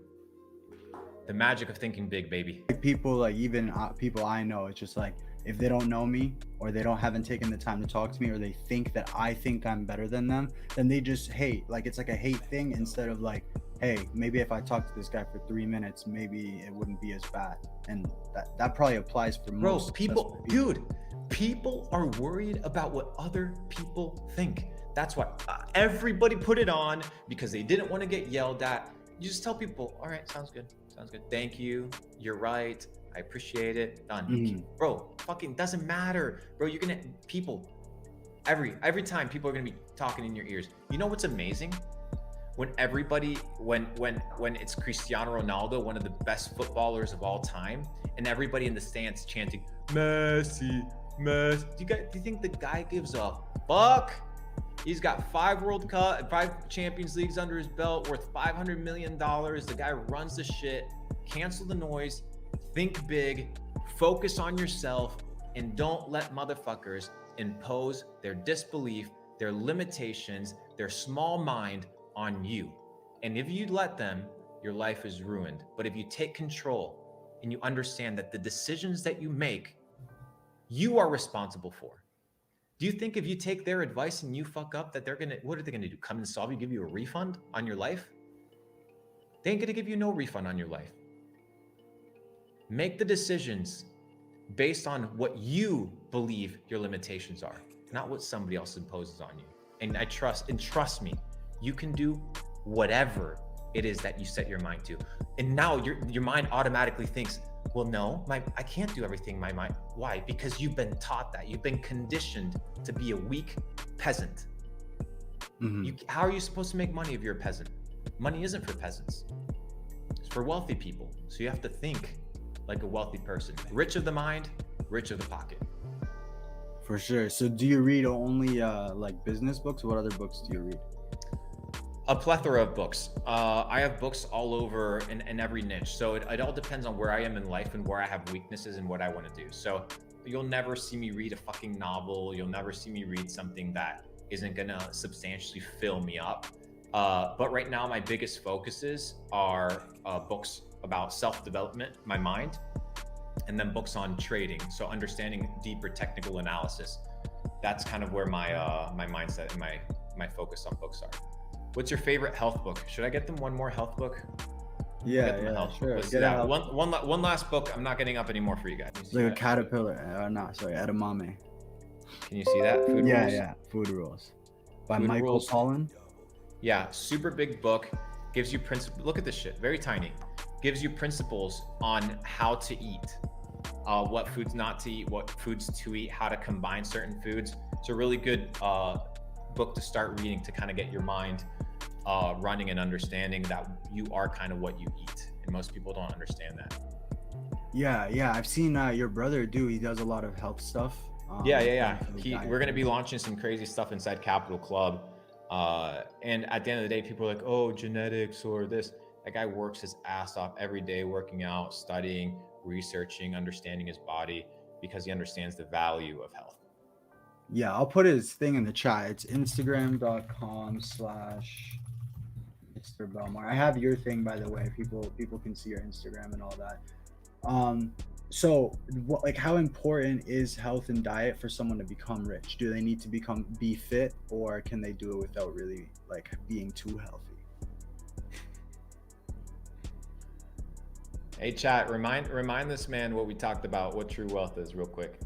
The magic of thinking big, baby. People, like even people I know, it's just like, if they don't know me or they haven't taken the time to talk to me, or they think that I think I'm better than them, then they just hate. Like, it's like a hate thing instead of like, hey, maybe if I talk to this guy for 3 minutes, maybe it wouldn't be as bad. And that probably applies for most people. Dude, people are worried about what other people think. That's why everybody put it on, because they didn't want to get yelled at. You just tell people, all right, sounds good. Thank you. You're right. I appreciate it. Done. Bro, fucking doesn't matter, bro. You're gonna people every time people are gonna be talking in your ears. You know what's amazing? When everybody when it's Cristiano Ronaldo, one of the best footballers of all time, and everybody in the stands chanting Messi, Messi. Do you think the guy gives a fuck? He's got 5 World Cup, 5 Champions Leagues under his belt, worth $500 million. The guy runs the shit. Cancel the noise. Think big. Focus on yourself, and don't let motherfuckers impose their disbelief, their limitations, their small mind on you. And if you let them, your life is ruined. But if you take control and you understand that the decisions that you make, you are responsible for. Do you think if you take their advice and you fuck up, that what are they gonna do? Come and solve you, give you a refund on your life? They ain't gonna give you no refund on your life. Make the decisions based on what you believe your limitations are, not what somebody else imposes on you. And trust me, you can do whatever it is that you set your mind to. And now your mind automatically thinks, well, no, I can't do everything my mind. Why? Because you've been taught that. You've been conditioned to be a weak peasant. How are you supposed to make money if you're a peasant? Money isn't for peasants. It's for wealthy people. So you have to think like a wealthy person. Rich of the mind, rich of the pocket. For sure. So do you read only like business books? What other books do you read? A plethora of books. I have books all over in every niche. So it all depends on where I am in life and where I have weaknesses and what I want to do. So you'll never see me read a fucking novel. You'll never see me read something that isn't gonna substantially fill me up. But right now, my biggest focuses are books about self-development, my mind, and then books on trading. So understanding deeper technical analysis. That's kind of where my mindset and my focus on books are. What's your favorite health book? Should I get them one more health book? Yeah, sure. One last book. I'm not getting up anymore for you guys. Like a caterpillar. Edamame. Can you see that? Food Rules? Yeah. Food Rules. By Food Michael Rules. Pollan. Yeah, super big book. Gives you principles. Look at this shit. Very tiny. Gives you principles on how to eat, what foods not to eat, what foods to eat, how to combine certain foods. It's a really good book to start reading to kind of get your mind running and understanding that you are kind of what you eat. And most people don't understand that. Yeah. I've seen your brother do. He does a lot of health stuff. Yeah. We're going to be launching some crazy stuff inside Capital Club. And at the end of the day, people are like, oh, genetics or this. That guy works his ass off every day, working out, studying, researching, understanding his body, because he understands the value of health. Yeah, I'll put his thing in the chat. It's instagram.com/Mr. Belmar. I have your thing, by the way. People can see your Instagram and all that. So how important is health and diet for someone to become rich? Do they need to be fit, or can they do it without really like being too healthy? Hey chat, remind this man what we talked about, what true wealth is, real quick.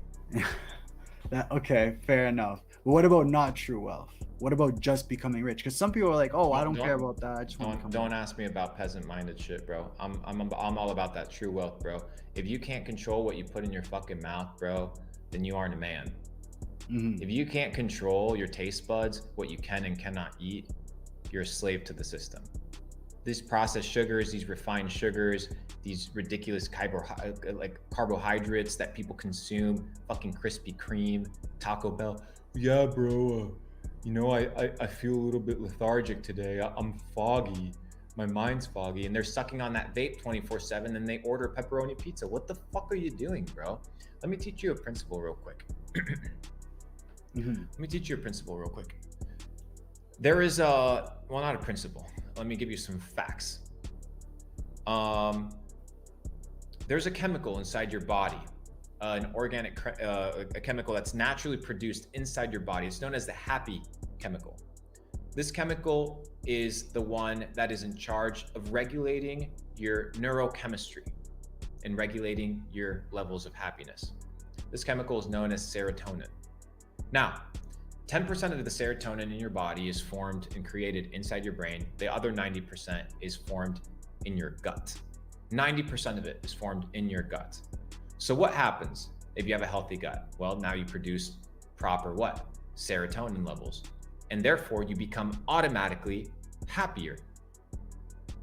Okay, fair enough. But what about not true wealth? What about just becoming rich? Because some people are like, oh, I don't care about that. I just want to become Don't ask me about peasant-minded shit, bro. I'm all about that true wealth, bro. If you can't control what you put in your fucking mouth, bro, then you aren't a man. If you can't control your taste buds, what you can and cannot eat, you're a slave to the system. These processed sugars, these refined sugars, these ridiculous carbohydrates that people consume, fucking Krispy Kreme, Taco Bell. Yeah, bro, I feel a little bit lethargic today. I'm foggy. My mind's foggy. And they're sucking on that vape 24/7 and they order pepperoni pizza. What the fuck are you doing, bro? Let me teach you a principle real quick. There is not a principle. Let me give you some facts. There's a chemical inside your body, an organic a chemical that's naturally produced inside your body. It's known as the happy chemical. This chemical is the one that is in charge of regulating your neurochemistry and regulating your levels of happiness. This chemical is known as serotonin. Now, 10% of the serotonin in your body is formed and created inside your brain. The other 90% is formed in your gut. 90% of it is formed in your gut. So what happens? If you have a healthy gut, well, now you produce proper what? Serotonin levels. And therefore you become automatically happier.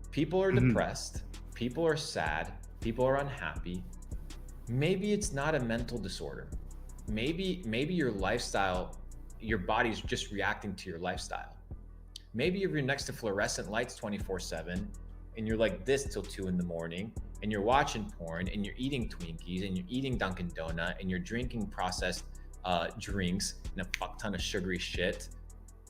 People are Mhm. depressed, people are sad, people are unhappy. Maybe it's not a mental disorder. Maybe your lifestyle, your body's just reacting to your lifestyle. Maybe if you're next to fluorescent lights 24/7 and you're like this till 2 in the morning and you're watching porn and you're eating Twinkies and you're eating Dunkin' Donut and you're drinking processed drinks and a fuck ton of sugary shit,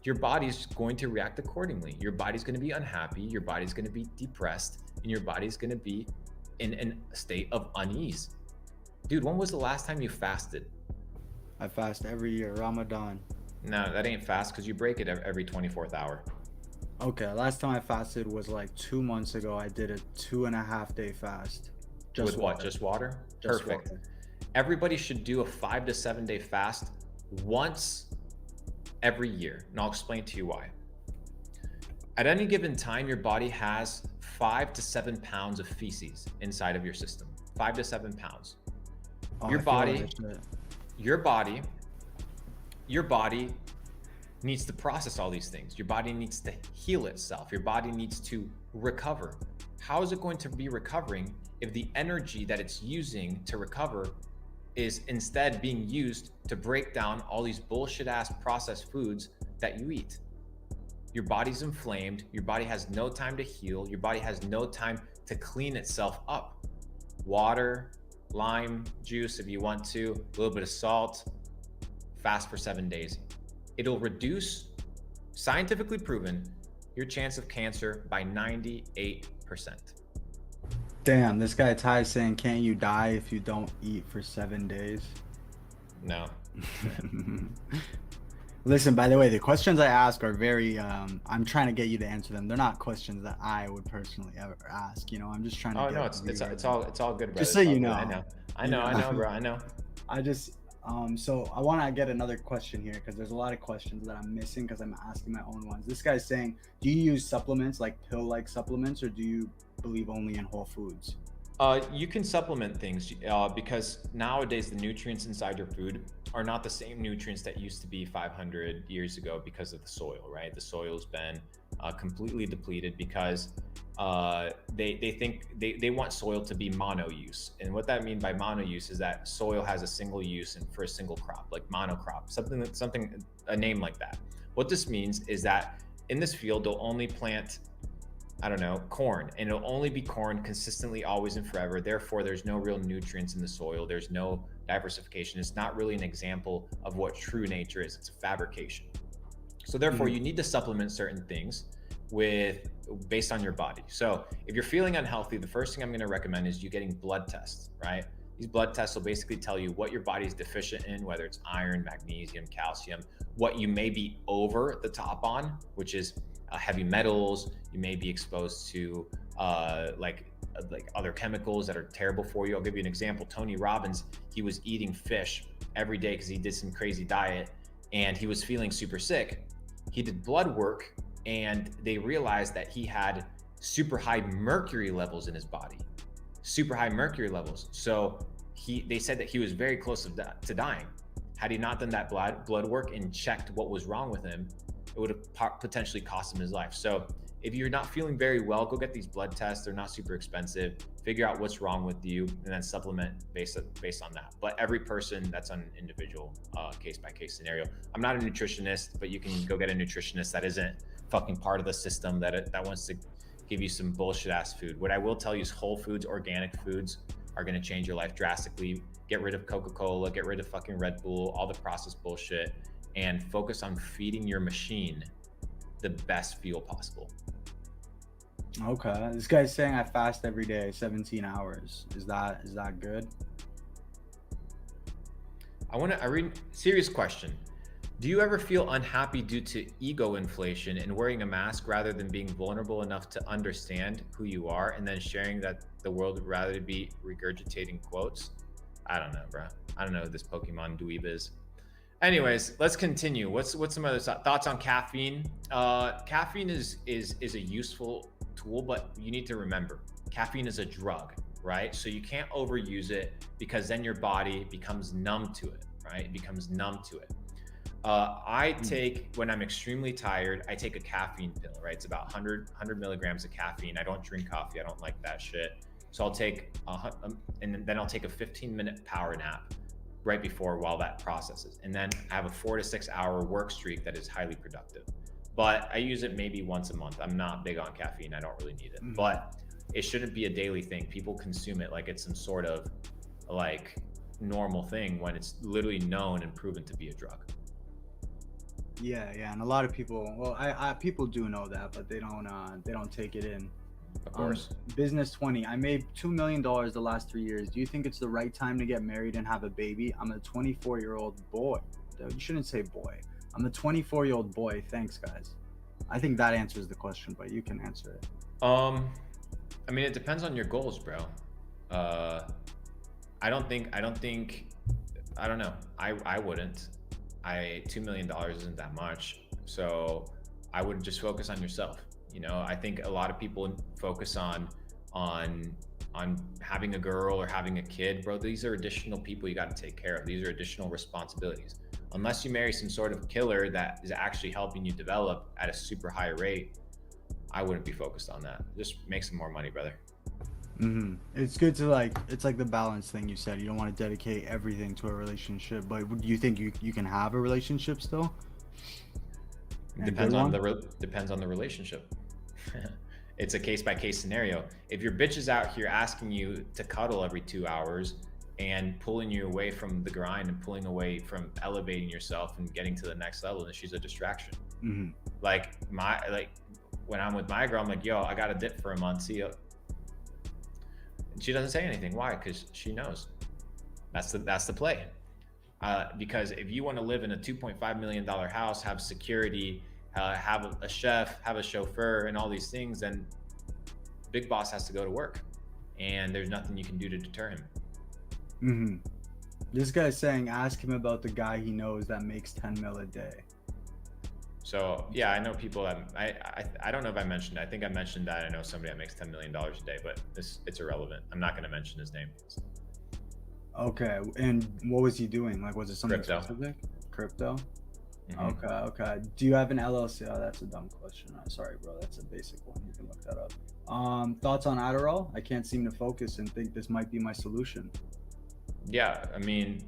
your body's going to react accordingly. Your body's going to be unhappy, your body's going to be depressed, and your body's going to be in a state of unease. Dude, when was the last time you fasted? I fast every year, Ramadan. No, that ain't fast because you break it every 24th hour. Okay, last time I fasted was like 2 months ago. I did a 2.5 day fast. With Just what? water. Just water? Just Perfect. water. Everybody should do a 5 to 7 day fast once every year. And I'll explain to you why. At any given time, your body has 5 to 7 pounds of feces inside of your system. 5 to 7 pounds. Oh, Your I feel all body, this shit. your body, your body needs to process all these things. Your body needs to heal itself. Your body needs to recover. How is it going to be recovering if the energy that it's using to recover is instead being used to break down all these bullshit ass processed foods that you eat? Your body's inflamed. Your body has no time to heal. Your body has no time to clean itself up. Water, lime juice if you want to, a little bit of salt, fast for 7 days. It'll reduce, scientifically proven, your chance of cancer by 98%. Damn, this guy Ty is saying, can't you die if you don't eat for 7 days? No. Listen, by the way, the questions I ask are very, I'm trying to get you to answer them. They're not questions that I would personally ever ask, you know, I'm just trying to Oh get no, it's viewers. all good, brother. Just so It's all you good. know. I know, bro. I know. I just, so I want to get another question here because there's a lot of questions that I'm missing because I'm asking my own ones. This guy's saying, do you use supplements like pill-like supplements, or do you believe only in whole foods? You can supplement things because nowadays the nutrients inside your food are not the same nutrients that used to be 500 years ago because of the soil, right? The soil's been completely depleted because they think they want soil to be mono use. And what that means by mono use is that soil has a single use and for a single crop, like monocrop, something, a name like that. What this means is that in this field, they'll only plant, I don't know, corn, and it'll only be corn consistently, always and forever. Therefore, there's no real nutrients in the soil. There's no diversification. It's not really an example of what true nature is. It's a fabrication. So therefore, you need to supplement certain things based on your body. So if you're feeling unhealthy, the first thing I'm going to recommend is you getting blood tests, right? These blood tests will basically tell you what your body is deficient in, whether it's iron, magnesium, calcium, what you may be over the top on, which is heavy metals. You may be exposed to like other chemicals that are terrible for you. I'll give you an example. Tony Robbins, he was eating fish every day because he did some crazy diet and he was feeling super sick. He did blood work and they realized that he had super high mercury levels in his body, super high mercury levels. So they said that he was very close to dying. Had he not done that blood work and checked what was wrong with him, it would have potentially cost him his life. So if you're not feeling very well, go get these blood tests. They're not super expensive. Figure out what's wrong with you and then supplement based on that. But every person, that's an individual case-by-case scenario. I'm not a nutritionist, but you can go get a nutritionist that isn't fucking part of the system that wants to give you some bullshit ass food. What I will tell you is whole foods, organic foods are going to change your life drastically. Get rid of Coca-Cola, get rid of fucking Red Bull, all the processed bullshit, and focus on feeding your machine the best fuel possible. Okay, this guy's saying I fast every day, 17 hours. Is that good? I read serious question. Do you ever feel unhappy due to ego inflation and wearing a mask rather than being vulnerable enough to understand who you are and then sharing that the world would rather be regurgitating quotes? I don't know, bro. I don't know who this Pokemon dweeb is. Anyways, let's continue. What's some other thoughts on caffeine? Caffeine is a useful tool, but you need to remember, caffeine is a drug. right? So you can't overuse it because then your body becomes numb to it, right? It becomes numb to it. I take, when I'm extremely tired, I take a caffeine pill, right? It's about 100 milligrams of caffeine. I don't drink coffee. I don't like that shit. So I'll take, and then I'll take a 15-minute power nap right before while that processes. And then I have a 4 to 6 hour work streak that is highly productive. But I use it maybe once a month. I'm not big on caffeine. I don't really need it. But it shouldn't be a daily thing. People consume it like it's some sort of like normal thing when it's literally known and proven to be a drug. Yeah, and a lot of people, well, I people do know that, but they don't take it in. Of course. Business 20. I made $2 million the last 3 years. Do you think it's the right time to get married and have a baby? I'm a 24-year-old boy. You shouldn't say boy. I'm a 24-year-old boy. Thanks, guys. I think that answers the question, but you can answer it. I mean, it depends on your goals, bro. I don't know. I wouldn't. $2 million isn't that much. So I would just focus on yourself. You know, I think a lot of people focus on having a girl or having a kid, bro. These are additional people you got to take care of. These are additional responsibilities. Unless you marry some sort of killer that is actually helping you develop at a super high rate, I wouldn't be focused on that. Just make some more money, brother. It's good to it's like the balance thing you said. You don't want to dedicate everything to a relationship, but do you think you can have a relationship still? Depends on the relationship. It's a case-by-case scenario. If your bitch is out here asking you to cuddle every 2 hours and pulling you away from the grind and pulling away from elevating yourself and getting to the next level, then she's a distraction. Like when I'm with my girl, I'm like, yo, I got a dip for a month, see ya. And she doesn't say anything. Why? Because she knows. That's the play. Because if you want to live in a $2.5 million house, have security, have a chef, have a chauffeur, and all these things, then Big Boss has to go to work, and there's nothing you can do to deter him. This guy's saying, ask him about the guy he knows that makes 10 mil a day. So yeah, I know people that I don't know if I mentioned. I think I mentioned that I know somebody that makes $10 million a day, but it's irrelevant. I'm not going to mention his name. Okay, and what was he doing? Like, was it something Crypto. specific? Crypto? Okay. Do you have an LLC? Oh, that's a dumb question. Sorry, bro. That's a basic one. You can look that up. Thoughts on Adderall? I can't seem to focus and think this might be my solution. Yeah, I mean,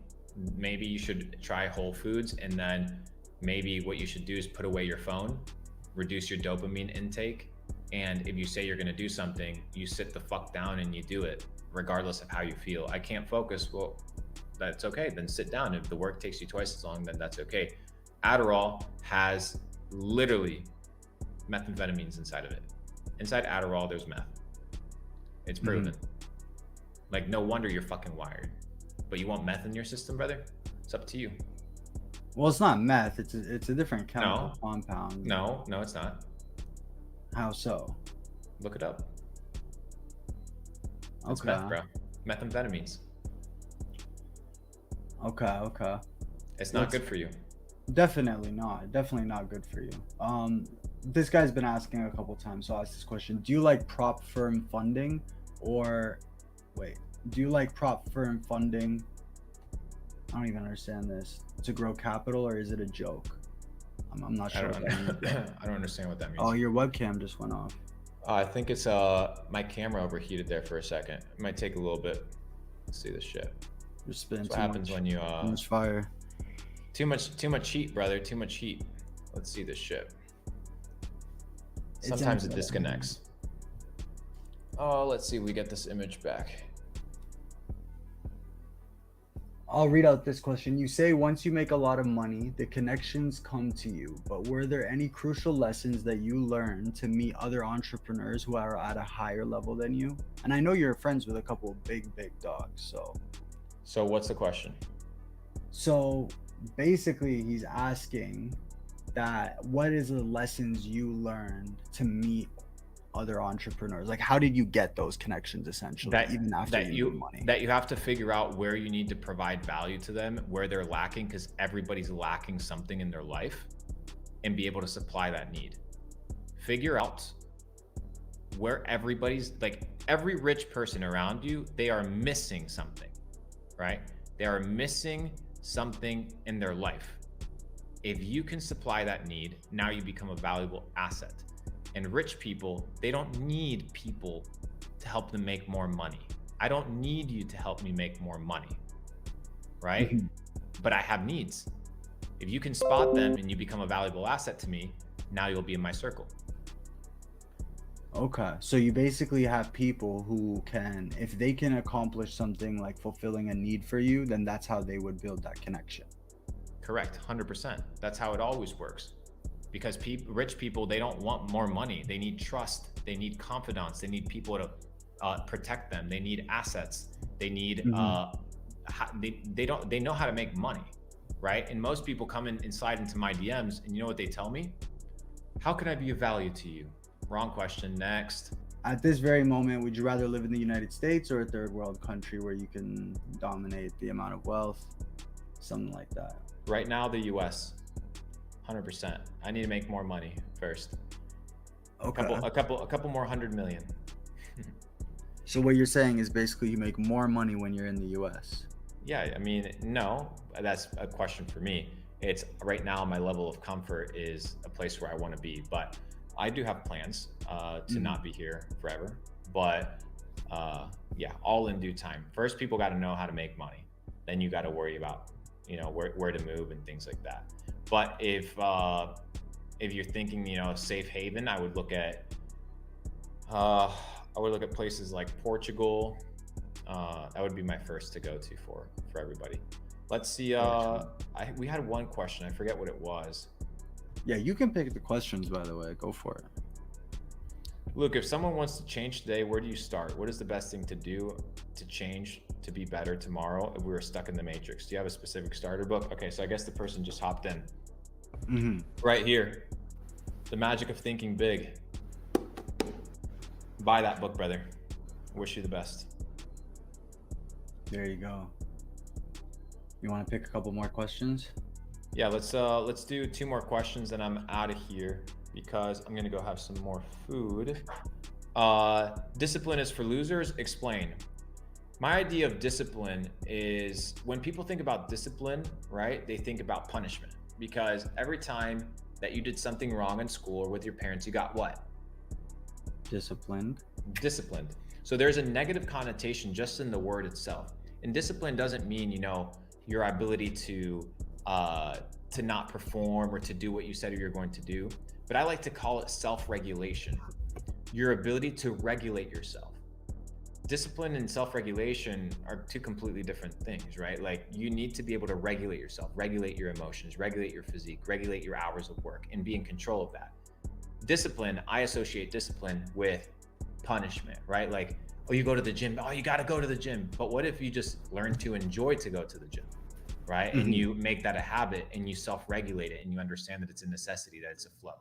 maybe you should try Whole Foods, and then maybe what you should do is put away your phone, reduce your dopamine intake, and if you say you're going to do something, you sit the fuck down and you do it, regardless of how you feel. I can't focus. Well, that's okay. Then sit down. If the work takes you twice as long, then that's okay. Adderall has literally methamphetamines inside of it. Inside Adderall, there's meth. It's proven. Like, no wonder you're fucking wired. But you want meth in your system, brother? It's up to you. Well, it's not meth. It's a different chemical compound. No, it's not. How so? Look it up. It's Okay. meth, bro. Methamphetamines. Okay. It's not good for you. Definitely not good for you. This guy's been asking a couple times, so I'll ask this question. Do you like prop firm funding I don't even understand this, to grow capital, or is it a joke? I'm not sure. I don't understand what that means. Oh, your webcam just went off. I think it's my camera overheated there for a second. It might take a little bit. Let's see this shit. You're spitting That's what happens when you too much fire. Too much heat, brother. Too much heat. Let's see this shit. Sometimes it disconnects. Oh, let's see. We get this image back. I'll read out this question. You say once you make a lot of money, the connections come to you. But were there any crucial lessons that you learned to meet other entrepreneurs who are at a higher level than you? And I know you're friends with a couple of big dogs. So what's the question? So basically, he's asking that what is the lessons you learned to meet other entrepreneurs? Like, how did you get those connections, essentially, even after you made money? That you have to figure out where you need to provide value to them, where they're lacking, because everybody's lacking something in their life, and be able to supply that need. Figure out where everybody's like, every rich person around you, they are missing something, right? They are missing something in their life. If you can supply that need, now you become a valuable asset. And rich people, they don't need people to help them make more money. I don't need you to help me make more money, right? Mhm. But I have needs. If you can spot them and you become a valuable asset to me, now you'll be in my circle. Okay, so you basically have people who can, if they can accomplish something like fulfilling a need for you, then that's how they would build that connection. Correct, 100%. That's how it always works. Because rich people, they don't want more money. They need trust. They need confidence. They need people to protect them. They need assets. They need Mhm. they know how to make money, right? And most people come inside into my DMs, and you know what they tell me? How can I be of value to you? Wrong question. Next. At this very moment, would you rather live in the United States or a third world country where you can dominate the amount of wealth, something like that? Right now, the US, 100%. I need to make more money first. Okay. A couple more 100 million. So what you're saying is basically you make more money when you're in the US. Yeah, I mean, no, that's a question for me. It's right now, my level of comfort is a place where I want to be, but I do have plans to not be here forever. But yeah, all in due time. First, people got to know how to make money. Then you got to worry about, you know, where to move and things like that. But if you're thinking, you know, safe haven, I would look at places like Portugal. That would be my first to go to for everybody. Let's see. We had one question. I forget what it was. Yeah, you can pick the questions, by the way. Go for it. Luke, if someone wants to change today, where do you start? What is the best thing to do to change to be better tomorrow if we were stuck in the matrix? Do you have a specific starter book? Okay, so I guess the person just hopped in. Right here. The Magic of Thinking Big. Buy that book, brother. Wish you the best. There you go. You want to pick a couple more questions? Yeah, let's do 2 more questions and I'm out of here because I'm gonna go have some more food. Discipline is for losers. Explain. My idea of discipline is when people think about discipline, right? They think about punishment because every time that you did something wrong in school or with your parents, you got what? Disciplined. Disciplined. So there's a negative connotation just in the word itself. And discipline doesn't mean, you know, your ability to not perform or to do what you said you're going to do. But I like to call it self-regulation. Your ability to regulate yourself. Discipline and self-regulation are 2 completely different things, right? Like you need to be able to regulate yourself, regulate your emotions, regulate your physique, regulate your hours of work, and be in control of that. Discipline, I associate discipline with punishment, right? Like, oh, you go to the gym, oh, you got to go to the gym. But what if you just learn to enjoy to go to the gym, right? And you make that a habit and you self-regulate it and you understand that it's a necessity, that it's a flow.